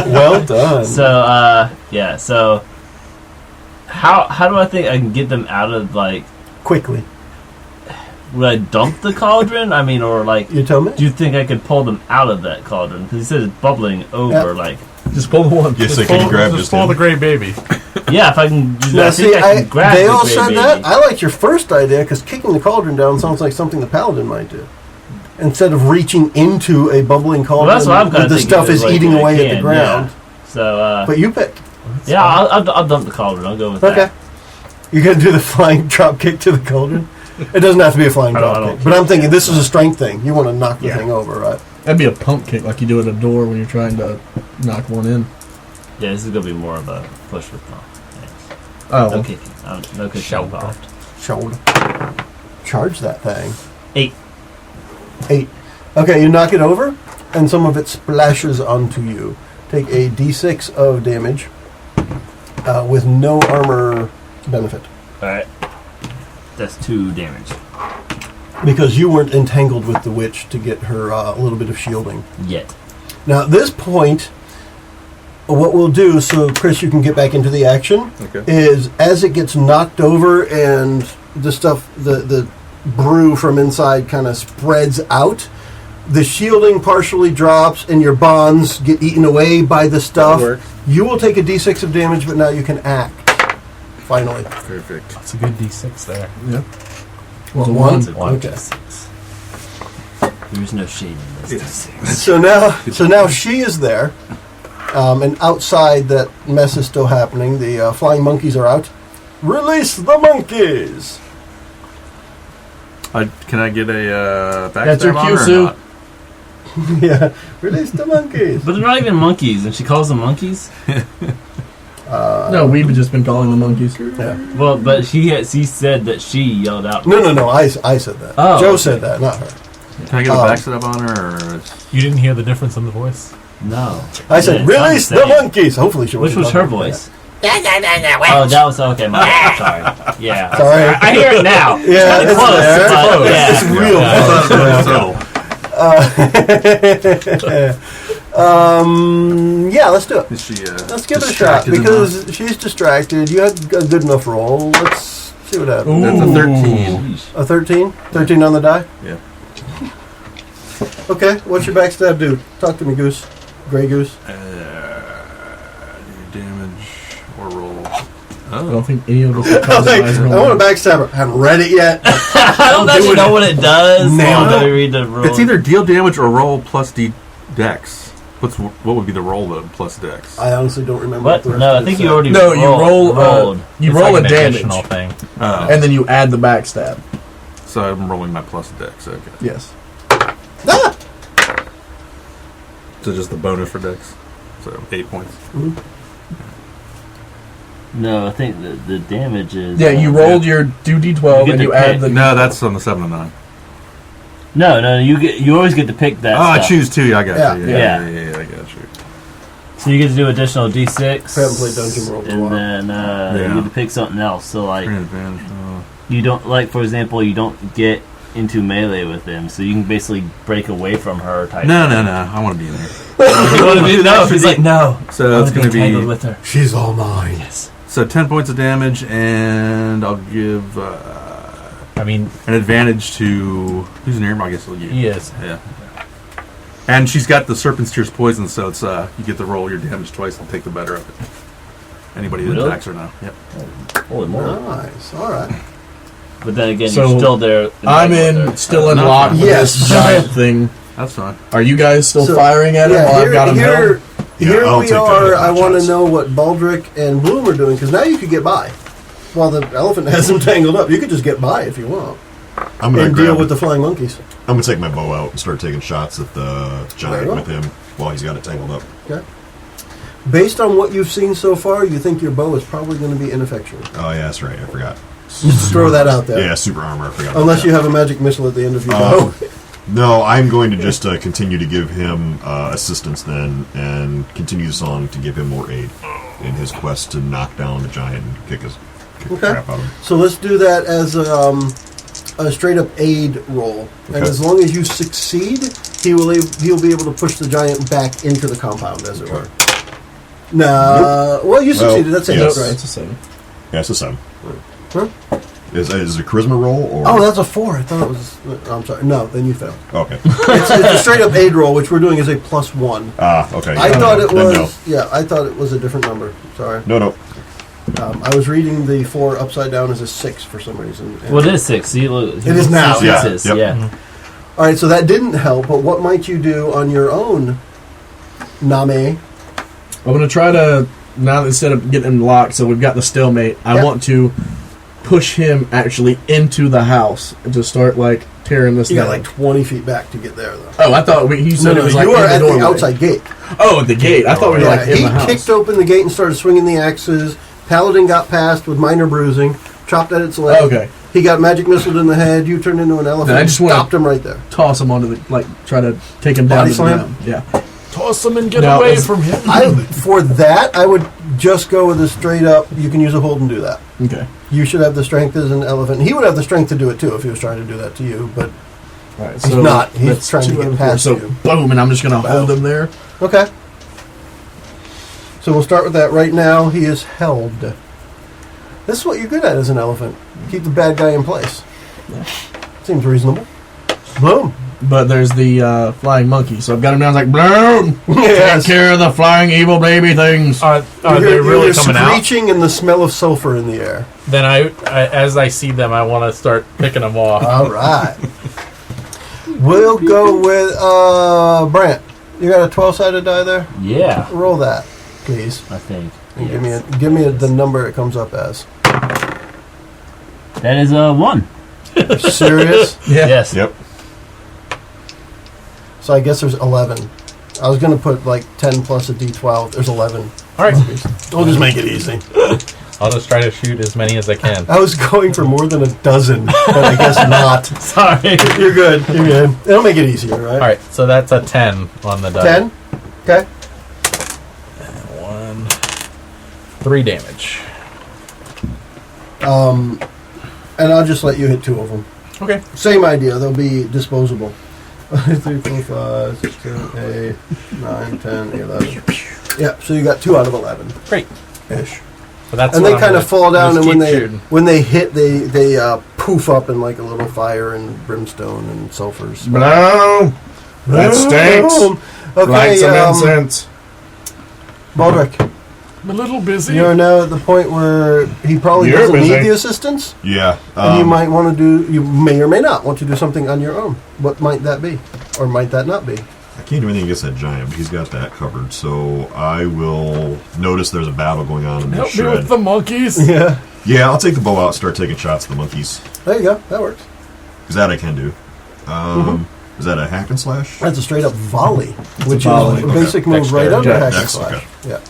Well done. So how do I think I can get them out of, like, Quickly. would I dump the cauldron? I mean, or, like, You tell me? do you think I could pull them out of that cauldron? Because he said it's bubbling over, Yeah. like, Just pull the one. Yes, so can you grab just just pull him? the gray baby. yeah, if I can do Now, that, I see, think I can grab they the all gray said baby. that. I liked your first idea because kicking the cauldron down sounds like something the paladin might do. Instead of reaching into a bubbling cauldron, Well, that's what I'm where kind of the thinking. stuff is like, eating I away at the can, ground. Yeah. So, But you pick. yeah, I'll dump the cauldron. I'll go with Okay. that. You're going to do the flying drop kick to the cauldron? It doesn't have to be a flying I don't- drop I don't kick. But I'm thinking this is a strength thing. You want to knock the Yeah. thing over, right? That'd be a pump kick like you do at a door when you're trying to knock one in. Yeah, this is going to be more of a push with thumb. Oh, No kicking. No kicking Shoulder. involved. Shoulder. Charge that thing. 8. 8. Okay, you knock it over, and some of it splashes onto you. Take a d6 of damage with no armor benefit. Alright. That's 2 damage. Because you weren't entangled with the witch to get her a little bit of shielding. Yet. Now, at this point, what we'll do, so Chris, you can get back into the action, Okay. is as it gets knocked over and the stuff, the brew from inside kind of spreads out. The shielding partially drops, and your bonds get eaten away by the stuff. You will take a d6 of damage, but now you can act. Finally. Perfect. That's a good D6 there. Yep. Well, one? one. Okay. There's no shade in this. So now she is there, and outside that mess is still happening. The flying monkeys are out. Release the monkeys! Can I get a That's your backstab on cue, her or Sue. not? Yeah, release the monkeys. But they're not even monkeys, and she calls them monkeys? No, we've just been calling them monkeys. Yeah. Well, but she said that she yelled out. No, I said that. Oh, Joe okay. said that, not her. Can I get a backstab on her? Or You didn't hear the difference in the voice? No. I said, Yeah, release the I'm saying. monkeys! Hopefully she Which wasn't was her talking like voice? Oh, that was okay. My bad. Sorry. Yeah. Sorry. I hear it now. Yeah, It's close. there. But yeah. It's real yeah, let's do it. is she Let's give it a shot, distracted because she's distracted. You had a good enough roll. Let's see what happens. That's a 13. A 13? 13 on the die? Yeah. Okay, what's your backstab do? Talk to me, Goose. Gray Goose. Damage or roll. I don't think any of us have I was like, customized I want a backstabber. I haven't read it yet. I don't actually know what it does. Nailed Let it. me read the rules. It's either deal damage or roll plus dex. What would be the roll then plus dex? I honestly don't remember. What? the rest No, of I think it you said. already No, you rolled. You It's roll like a an damage, additional thing. and then you add the backstab. So I'm rolling my plus dex. Okay. Yes. Ah! So just the bonus for dex. So 8 points. No, I think the damage is. Yeah, you rolled your 2d12 You and get you to add pick. the. No, that's on the 7 and 9. No, you always get to pick that. Oh, I stuff. choose 2. I got Yeah. you. Yeah. Yeah, I got you. So you get to do additional d6. I haven't played Dungeon World in a and while. then you get to pick something else. So like Advantage. you don't for example you don't get into melee with them, so you can basically break away from her. Type. No. I want to be in there. You want to be no? He's like no. So it's going to tangled be with her. She's all mine. Yes. so 10 points of damage, and I'll give I mean, an advantage to who's near him. I guess it'll you. he is. Yeah. And she's got the Serpent's Tears poison, so it's you get to roll your damage twice and take the better of it. Anybody that Really? attacks her now. Yep. Holy moly! Nice. All right. But then again, So, you're still there. I'm with in, her. still in lock with Yes. this giant thing. That's fine. Are you guys still So, firing at it while I've got him held? Here I'll we take are. the I want to shots. know what Baldric and Bloom are doing, because now you could get by. While the elephant has them tangled up, you could just get by if you want. I'm gonna And grab deal with the flying monkeys. I'm gonna take my bow out and start taking shots at the giant Very well. with him while he's got it tangled up. Okay. Based on what you've seen so far, you think your bow is probably going to be ineffectual. Oh yeah, that's right. I forgot. Just throw that out there. Yeah, super armor. I forgot. about Unless that. you have a magic missile at the end of your bow. No, I'm going to just continue to give him assistance then, and continue the song to give him more aid in his quest to knock down the giant and kick the crap out of him. So let's do that as a straight up aid roll, and Okay. as long as you succeed, he'll be able to push the giant back into the compound, as it were. No, well, you succeeded. That's it, yes. right? It's the same. Yeah, it's a 7. Huh? Is it a charisma roll or? Oh, that's a 4. I thought it was. I'm sorry. No, then you failed. Okay. It's a straight up aid roll, which we're doing is a +1. Okay. I yeah, thought it then was. no. Yeah, I thought it was a different number. Sorry. No. I was reading the 4 upside down as a 6 for some reason. and- Well, it is 6. See, look, It is now. See, Yeah, sixes, yep. yeah. All right, so that didn't help. But what might you do on your own, Name? I'm going to try to, now that instead of getting him locked, so we've got the stalemate, I Yep. want to push him actually into the house and just start, like, tearing this You down. got like 20 feet back to get there, though. Oh, I thought he said it was like you are in the at the doorway. outside gate. Oh, at the gate. I thought we were like in he the house. kicked open the gate and started swinging the axes. Paladin got past with minor bruising, chopped at its leg. Okay. He got magic missiled in the head. You turned into an elephant. Then I just wanna- stopped him right there. Toss him onto the, like, try to take him down Body to the slam? ground. Yeah. Toss him and get Now, away is- from him. For that, I would just go with a straight up. You can use a hold and do that. Okay. You should have the strength as an elephant. He would have the strength to do it too if he was trying to do that to you. But All right. He's not. He's that's trying to 2 get out of 4. past So, you. boom, and I'm just going to hold Boom. him there. okay. So we'll start with that right now. He is held. This is what you're good at as an elephant. Keep the bad guy in place. Seems reasonable. Boom. But there's the flying monkey, so I've got him down like, Bloom! Yes. Take care of the flying evil baby things. Are they really coming out? Screeching and the smell of sulfur in the air. Then I as I see them, I want to start picking them off. All right. We'll go with Brandt. You got a 12-sided die there? Yeah, Roll that, please. I think. And Yes. give me the number it comes up as. That is 1. Serious? Yeah. Yes. Yep. So I guess there's 11. I was going to put like 10 plus a D12. There's 11. All right. We'll just make it easy. I'll just try to shoot as many as I can. I was going for more than a dozen, but I guess not. Sorry. You're good. You're good. It'll make it easier, right? All right, so that's a 10 on the die. 10? Okay. 3 damage. And I'll just let you hit 2 of them. Okay. Same idea. They'll be disposable. 3, 4, 5, 6, 7, 8, 9, 10, 11. Yeah, so you got 2 out of 11. Great. Ish. So that's And what they I'm kind of gonna fall down, just and keep shooting. when they hit, they poof up in like a little fire and brimstone and sulfurs. Bloom! That stinks. Okay, Light some incense. Baldric, I'm a little busy. you're now at the point where he probably You're doesn't busy. need the assistance, Yeah. and you might want to do. You may or may not want to do something on your own. What might that be, or might that not be? I can't do anything against that giant, but he's got that covered. So I will notice there's a battle going on in the Help me with shed. the monkeys. Yeah, Yeah, I'll take the bow out and start taking shots at the monkeys. there you go. That works. Because that I can do. Is that a hack and slash? That's a straight up volley, which volley. is a basic Okay. move right Dexterity. under Yeah, hack and dex, slash. okay. Yeah.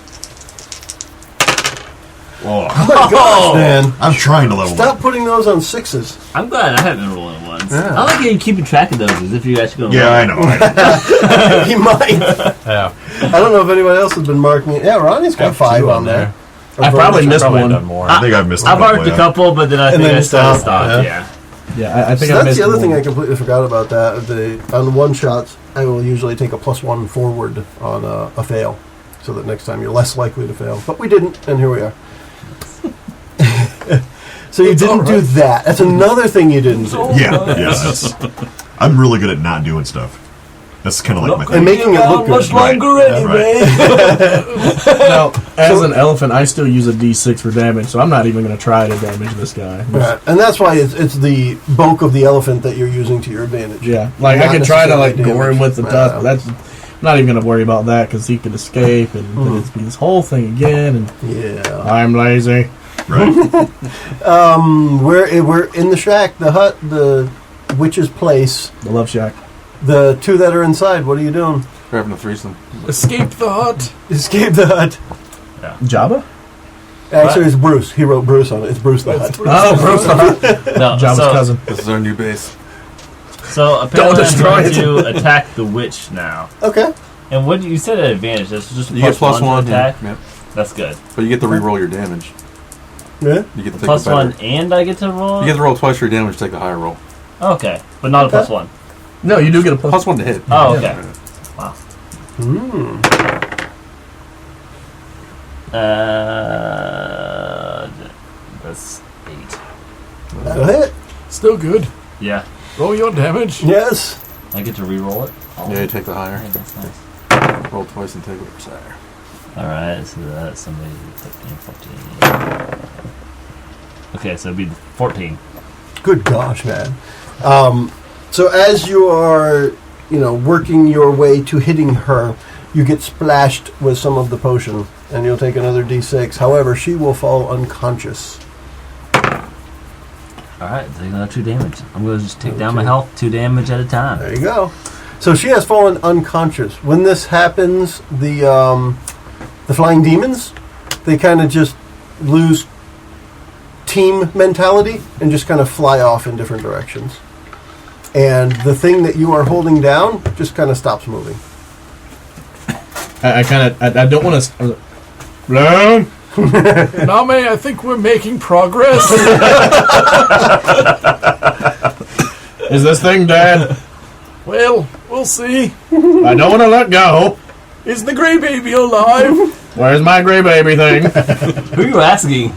Oh, Oh my gosh, man! I'm trying to level Stop up. putting those on 6s. I'm glad I haven't been rolling ones. Yeah. I like you keeping track of those as if you're actually going to Yeah, I know. He might. Yeah. I don't know if anybody else has been marking it. Yeah, Ronnie's got 5 on there. I probably missed Probably one. done more. I think I've missed I a couple, marked a yeah. couple, but then I And think then I you stopped. stopped, Yeah. Yeah, I think So I that's missed the other one. thing I completely forgot about that. On one shots, I will usually take a +1 forward on a fail, so that next time you're less likely to fail. But we didn't, and here we are. So you It's didn't all do right. that. That's another thing you didn't do. Yeah, yes. I'm really good at not doing stuff. That's kind of like my And thing. making it look good. Right. anyway. Now, as an elephant, I still use a D6 for damage, so I'm not even going to try to damage this guy. Right. And that's why it's the bulk of the elephant that you're using to your advantage. Yeah, like I Not could try to like necessarily gore him with the damage. dust, but that's I'm not even going to worry about that because he could escape and then it's be this whole thing again. And Yeah. I'm lazy. Right. We're in the shack, the hut, the witch's place. The love shack. The 2 that are inside, what are you doing? We're having a threesome. Escape the hut. Escape the hut. Jabba? Actually, it's Bruce. He wrote Bruce on it. It's Bruce the Hut. Oh, Bruce the Hut. No, Jabba's so, cousin. This is our new base. So apparently I'm destroy going to attack the witch now. Okay. And what you said at advantage? That's just You get +1 to attack. Yep. That's good. But you get to re-roll your damage. Yeah. You get to take Plus the better. 1, and I get to roll. You get to roll twice your damage to take the higher roll. Okay, but not a Okay. +1. No, you do get a plus. +1 to hit. Oh, okay. Wow. That's 8. That'll hit. Still good. Yeah, Roll your damage. Yes. I get to re-roll it. Oh, Yeah, you take the higher. yeah, that's nice. Roll twice and take whatever's higher. All right, so that's somebody 13, 14. Okay, so it'd be 14. Good gosh, man. So as you are, working your way to hitting her, you get splashed with some of the potion, and you'll take another D6. However, she will fall unconscious. All right, take another 2 damage. I'm going to just take down my Okay. health 2 damage at a time. There you go. So she has fallen unconscious. When this happens, the flying demons, they kind of just lose team mentality and just kind of fly off in different directions. And the thing that you are holding down just kind of stops moving. I don't want to. Bloom. Name, I think we're making progress. Is this thing dead? Well, we'll see. I don't want to let go. Is the gray baby alive? Where's my gray baby thing? Who are you asking?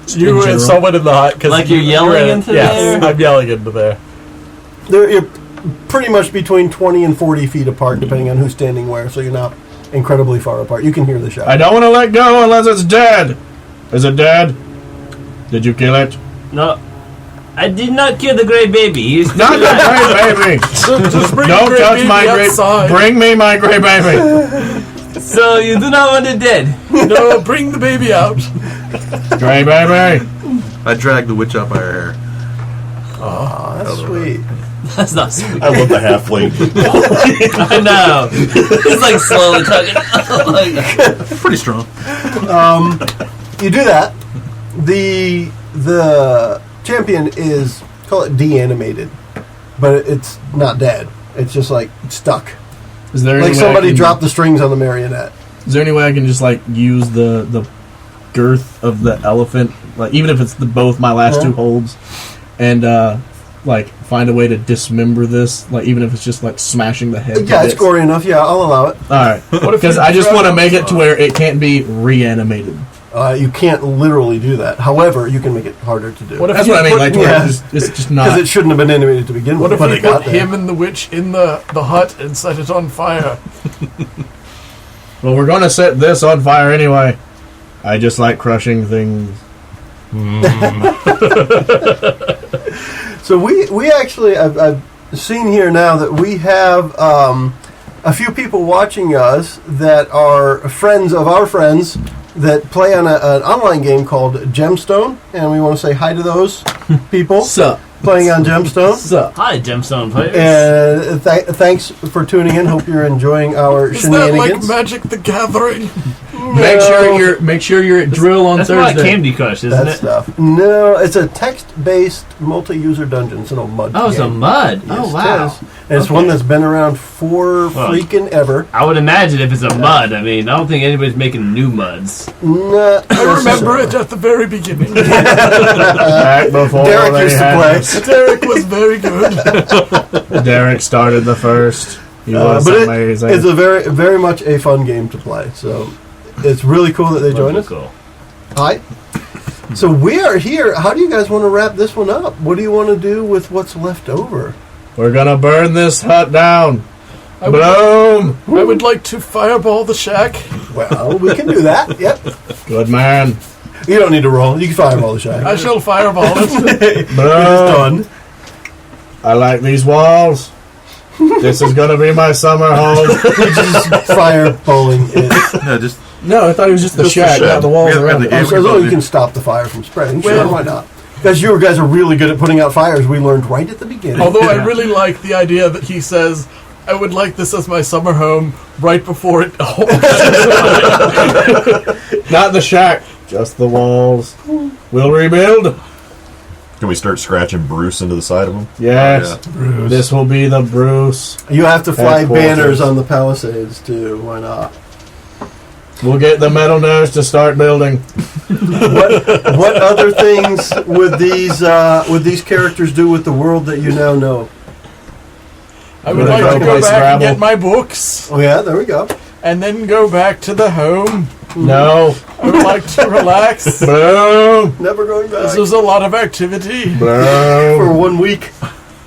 You and someone in the hut. Cause Like you're yelling into yes, there? I'm yelling into there. You're pretty much between 20 and 40 feet apart, depending on who's standing where, so you're not incredibly far apart. You can hear the shot. I don't want to let go unless it's dead. Is it dead? Did you kill it? No. I did not kill the gray baby. He's Not the gray baby. Just bring Don't the touch baby my gray. outside. Bring me my gray baby. So you do not want it dead. No, bring the baby out. Gray baby. I dragged the witch out by her hair. Oh, that's sweet. That's not sweet. I love the halfling. I know. It's like slowly tugging. Pretty strong. You do that. The champion is, call it de-animated, but it's not dead. It's just like stuck. Is there any Like way somebody I can, dropped the strings on the marionette. Is there any way I can just like use the girth of the elephant, like even if it's both my last two holds, and like find a way to dismember this, like even if it's just like smashing the head? Yeah, it's gory enough. Yeah, I'll allow it. All right, because I just want to make it to where it can't be reanimated. You can't literally do that. However, you can make it harder to do. What if That's you what I mean. put- Like, to where yeah. it's just Because not. it shouldn't have been animated to begin What with. if but you it got put there. him and the witch in the hut and set it on fire? Well, we're gonna set this on fire anyway. I just like crushing things. So we actually, I've seen here now that we have a few people watching us that are friends of our friends that play on an online game called Gemstone, and we want to say hi to those people Sup? playing on Gemstone. Sup? Hi, Gemstone players. And thanks for tuning in. Hope you're enjoying our Is that like shenanigans. Magic the Gathering? Make sure you're at drill on That's more like Thursday. Candy Crush, isn't That it? stuff. No, it's a text-based multi-user dungeon. It's an old mud Oh, it's a game. mud. Yes, Oh, it wow. is. And it's one that's been around for freaking ever. I would imagine if it's a mud. I mean, I don't think anybody's making new muds. Not I remember it at the very beginning. Back before Derek they used to had play. us. Derek was very good. Derek started the first. He was But amazing. it's a very much a fun game to play. So it's really cool that they join us. Cool. Hi. So we are here. How do you guys want to wrap this one up? What do you want to do with what's left over? We're gonna burn this hut down. I would, Boom! I would like to fireball the shack. Well, we can do that. Yep. Good man. You don't need to roll. You can fireball the shot. I shall fireball it. It's Boom! done. I like these walls. This is gonna be my summer home. Fireballing it. No, just No, I thought it was just the Just the shack, shed. not the walls We have around the it. game. So as long as you can stop the fire from spreading, sure, Well- why not? Because you guys are really good at putting out fires. We learned right at the beginning. Although I really like the idea that he says, I would like this as my summer home right before it. Not the shack, just the walls. We'll rebuild. Can we start scratching Bruce into the side of him? Yes. This will be the Bruce. You have to fly Headquarters. banners on the Palisades too. Why not? We'll get the metal nerds to start building. What other things would these characters do with the world that you now know? I would Gonna like to go go play back and Scrabble. get my books Oh yeah, there we go. and then go back to the home. No. I would like to relax. Boom. Never going back This is a lot of activity. for Boom. 1 week.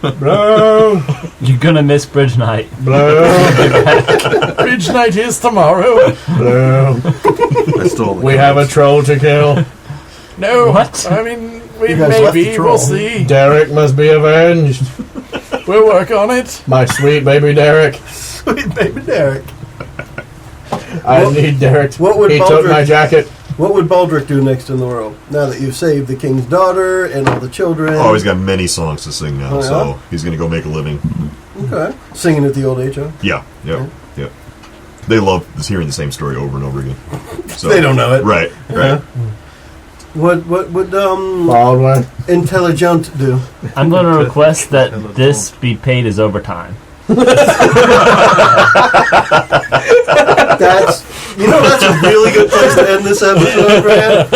Boom. You're gonna miss Bridge Night. Boom. Bridge night is tomorrow. Boom. I stole the We have a troll to kill. No, What? I mean, we You guys left the maybe troll. we'll see. Derek must be avenged. We'll work on it. My sweet baby Derek. Sweet baby Derek. I What- need Derek. what would He took Baldric- my jacket. What would Baldric do next in the world? Now that you've saved the king's daughter and all the children. Oh, he's got many songs to sing now, Oh, yeah? so he's going to go make a living. Okay. Singing at the old age, huh? Yeah, yep, yep. They love hearing the same story over and over again. So, They don't know it. Right, right. What would Baldwin. Intelligent do? I'm going to request that this be paid as overtime. That's that's a really good place to end this episode, Grant.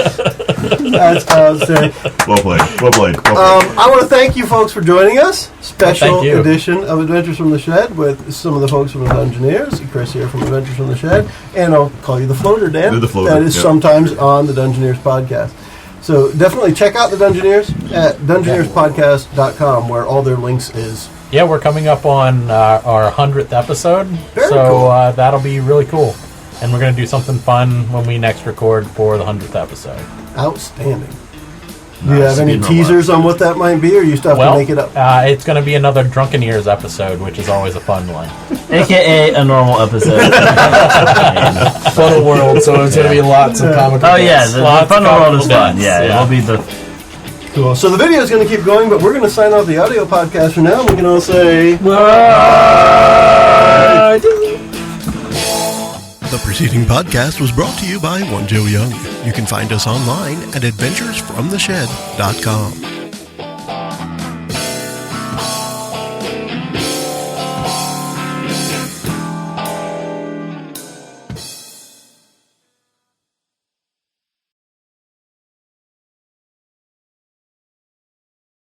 That's outstanding. Well played, well played, well played. I want to thank you folks for joining us. Special Thank you. edition of Adventures from the Shed with some of the folks from the Dungeoneers. Chris here from Adventures from the Shed. And I'll call you the Floater, Dan. The Floater, That is yeah. sometimes on the Dungeoneers podcast. So definitely check out the Dungeoneers at dungeoneerspodcast.com, where all their links is. Yeah, we're coming up on our 100th episode, Very so cool. That'll be really cool. And we're going to do something fun when we next record for the 100th episode. Outstanding. Do you have any Nice. teasers on what that might be, or you still have Well, to make it up? it's going to be another Drunkeneers episode, which is always a fun one. AKA a normal episode. Funnel World, so it's going to be lots of comical. Oh yeah, the Lots of fun world is comical fun. bits, Yeah, yeah. it'll be the Cool. So the video is going to keep going, but we're going to sign off the audio podcast for now. We can all say... The preceding podcast was brought to you by One Joe Young. You can find us online at adventuresfromtheshed.com.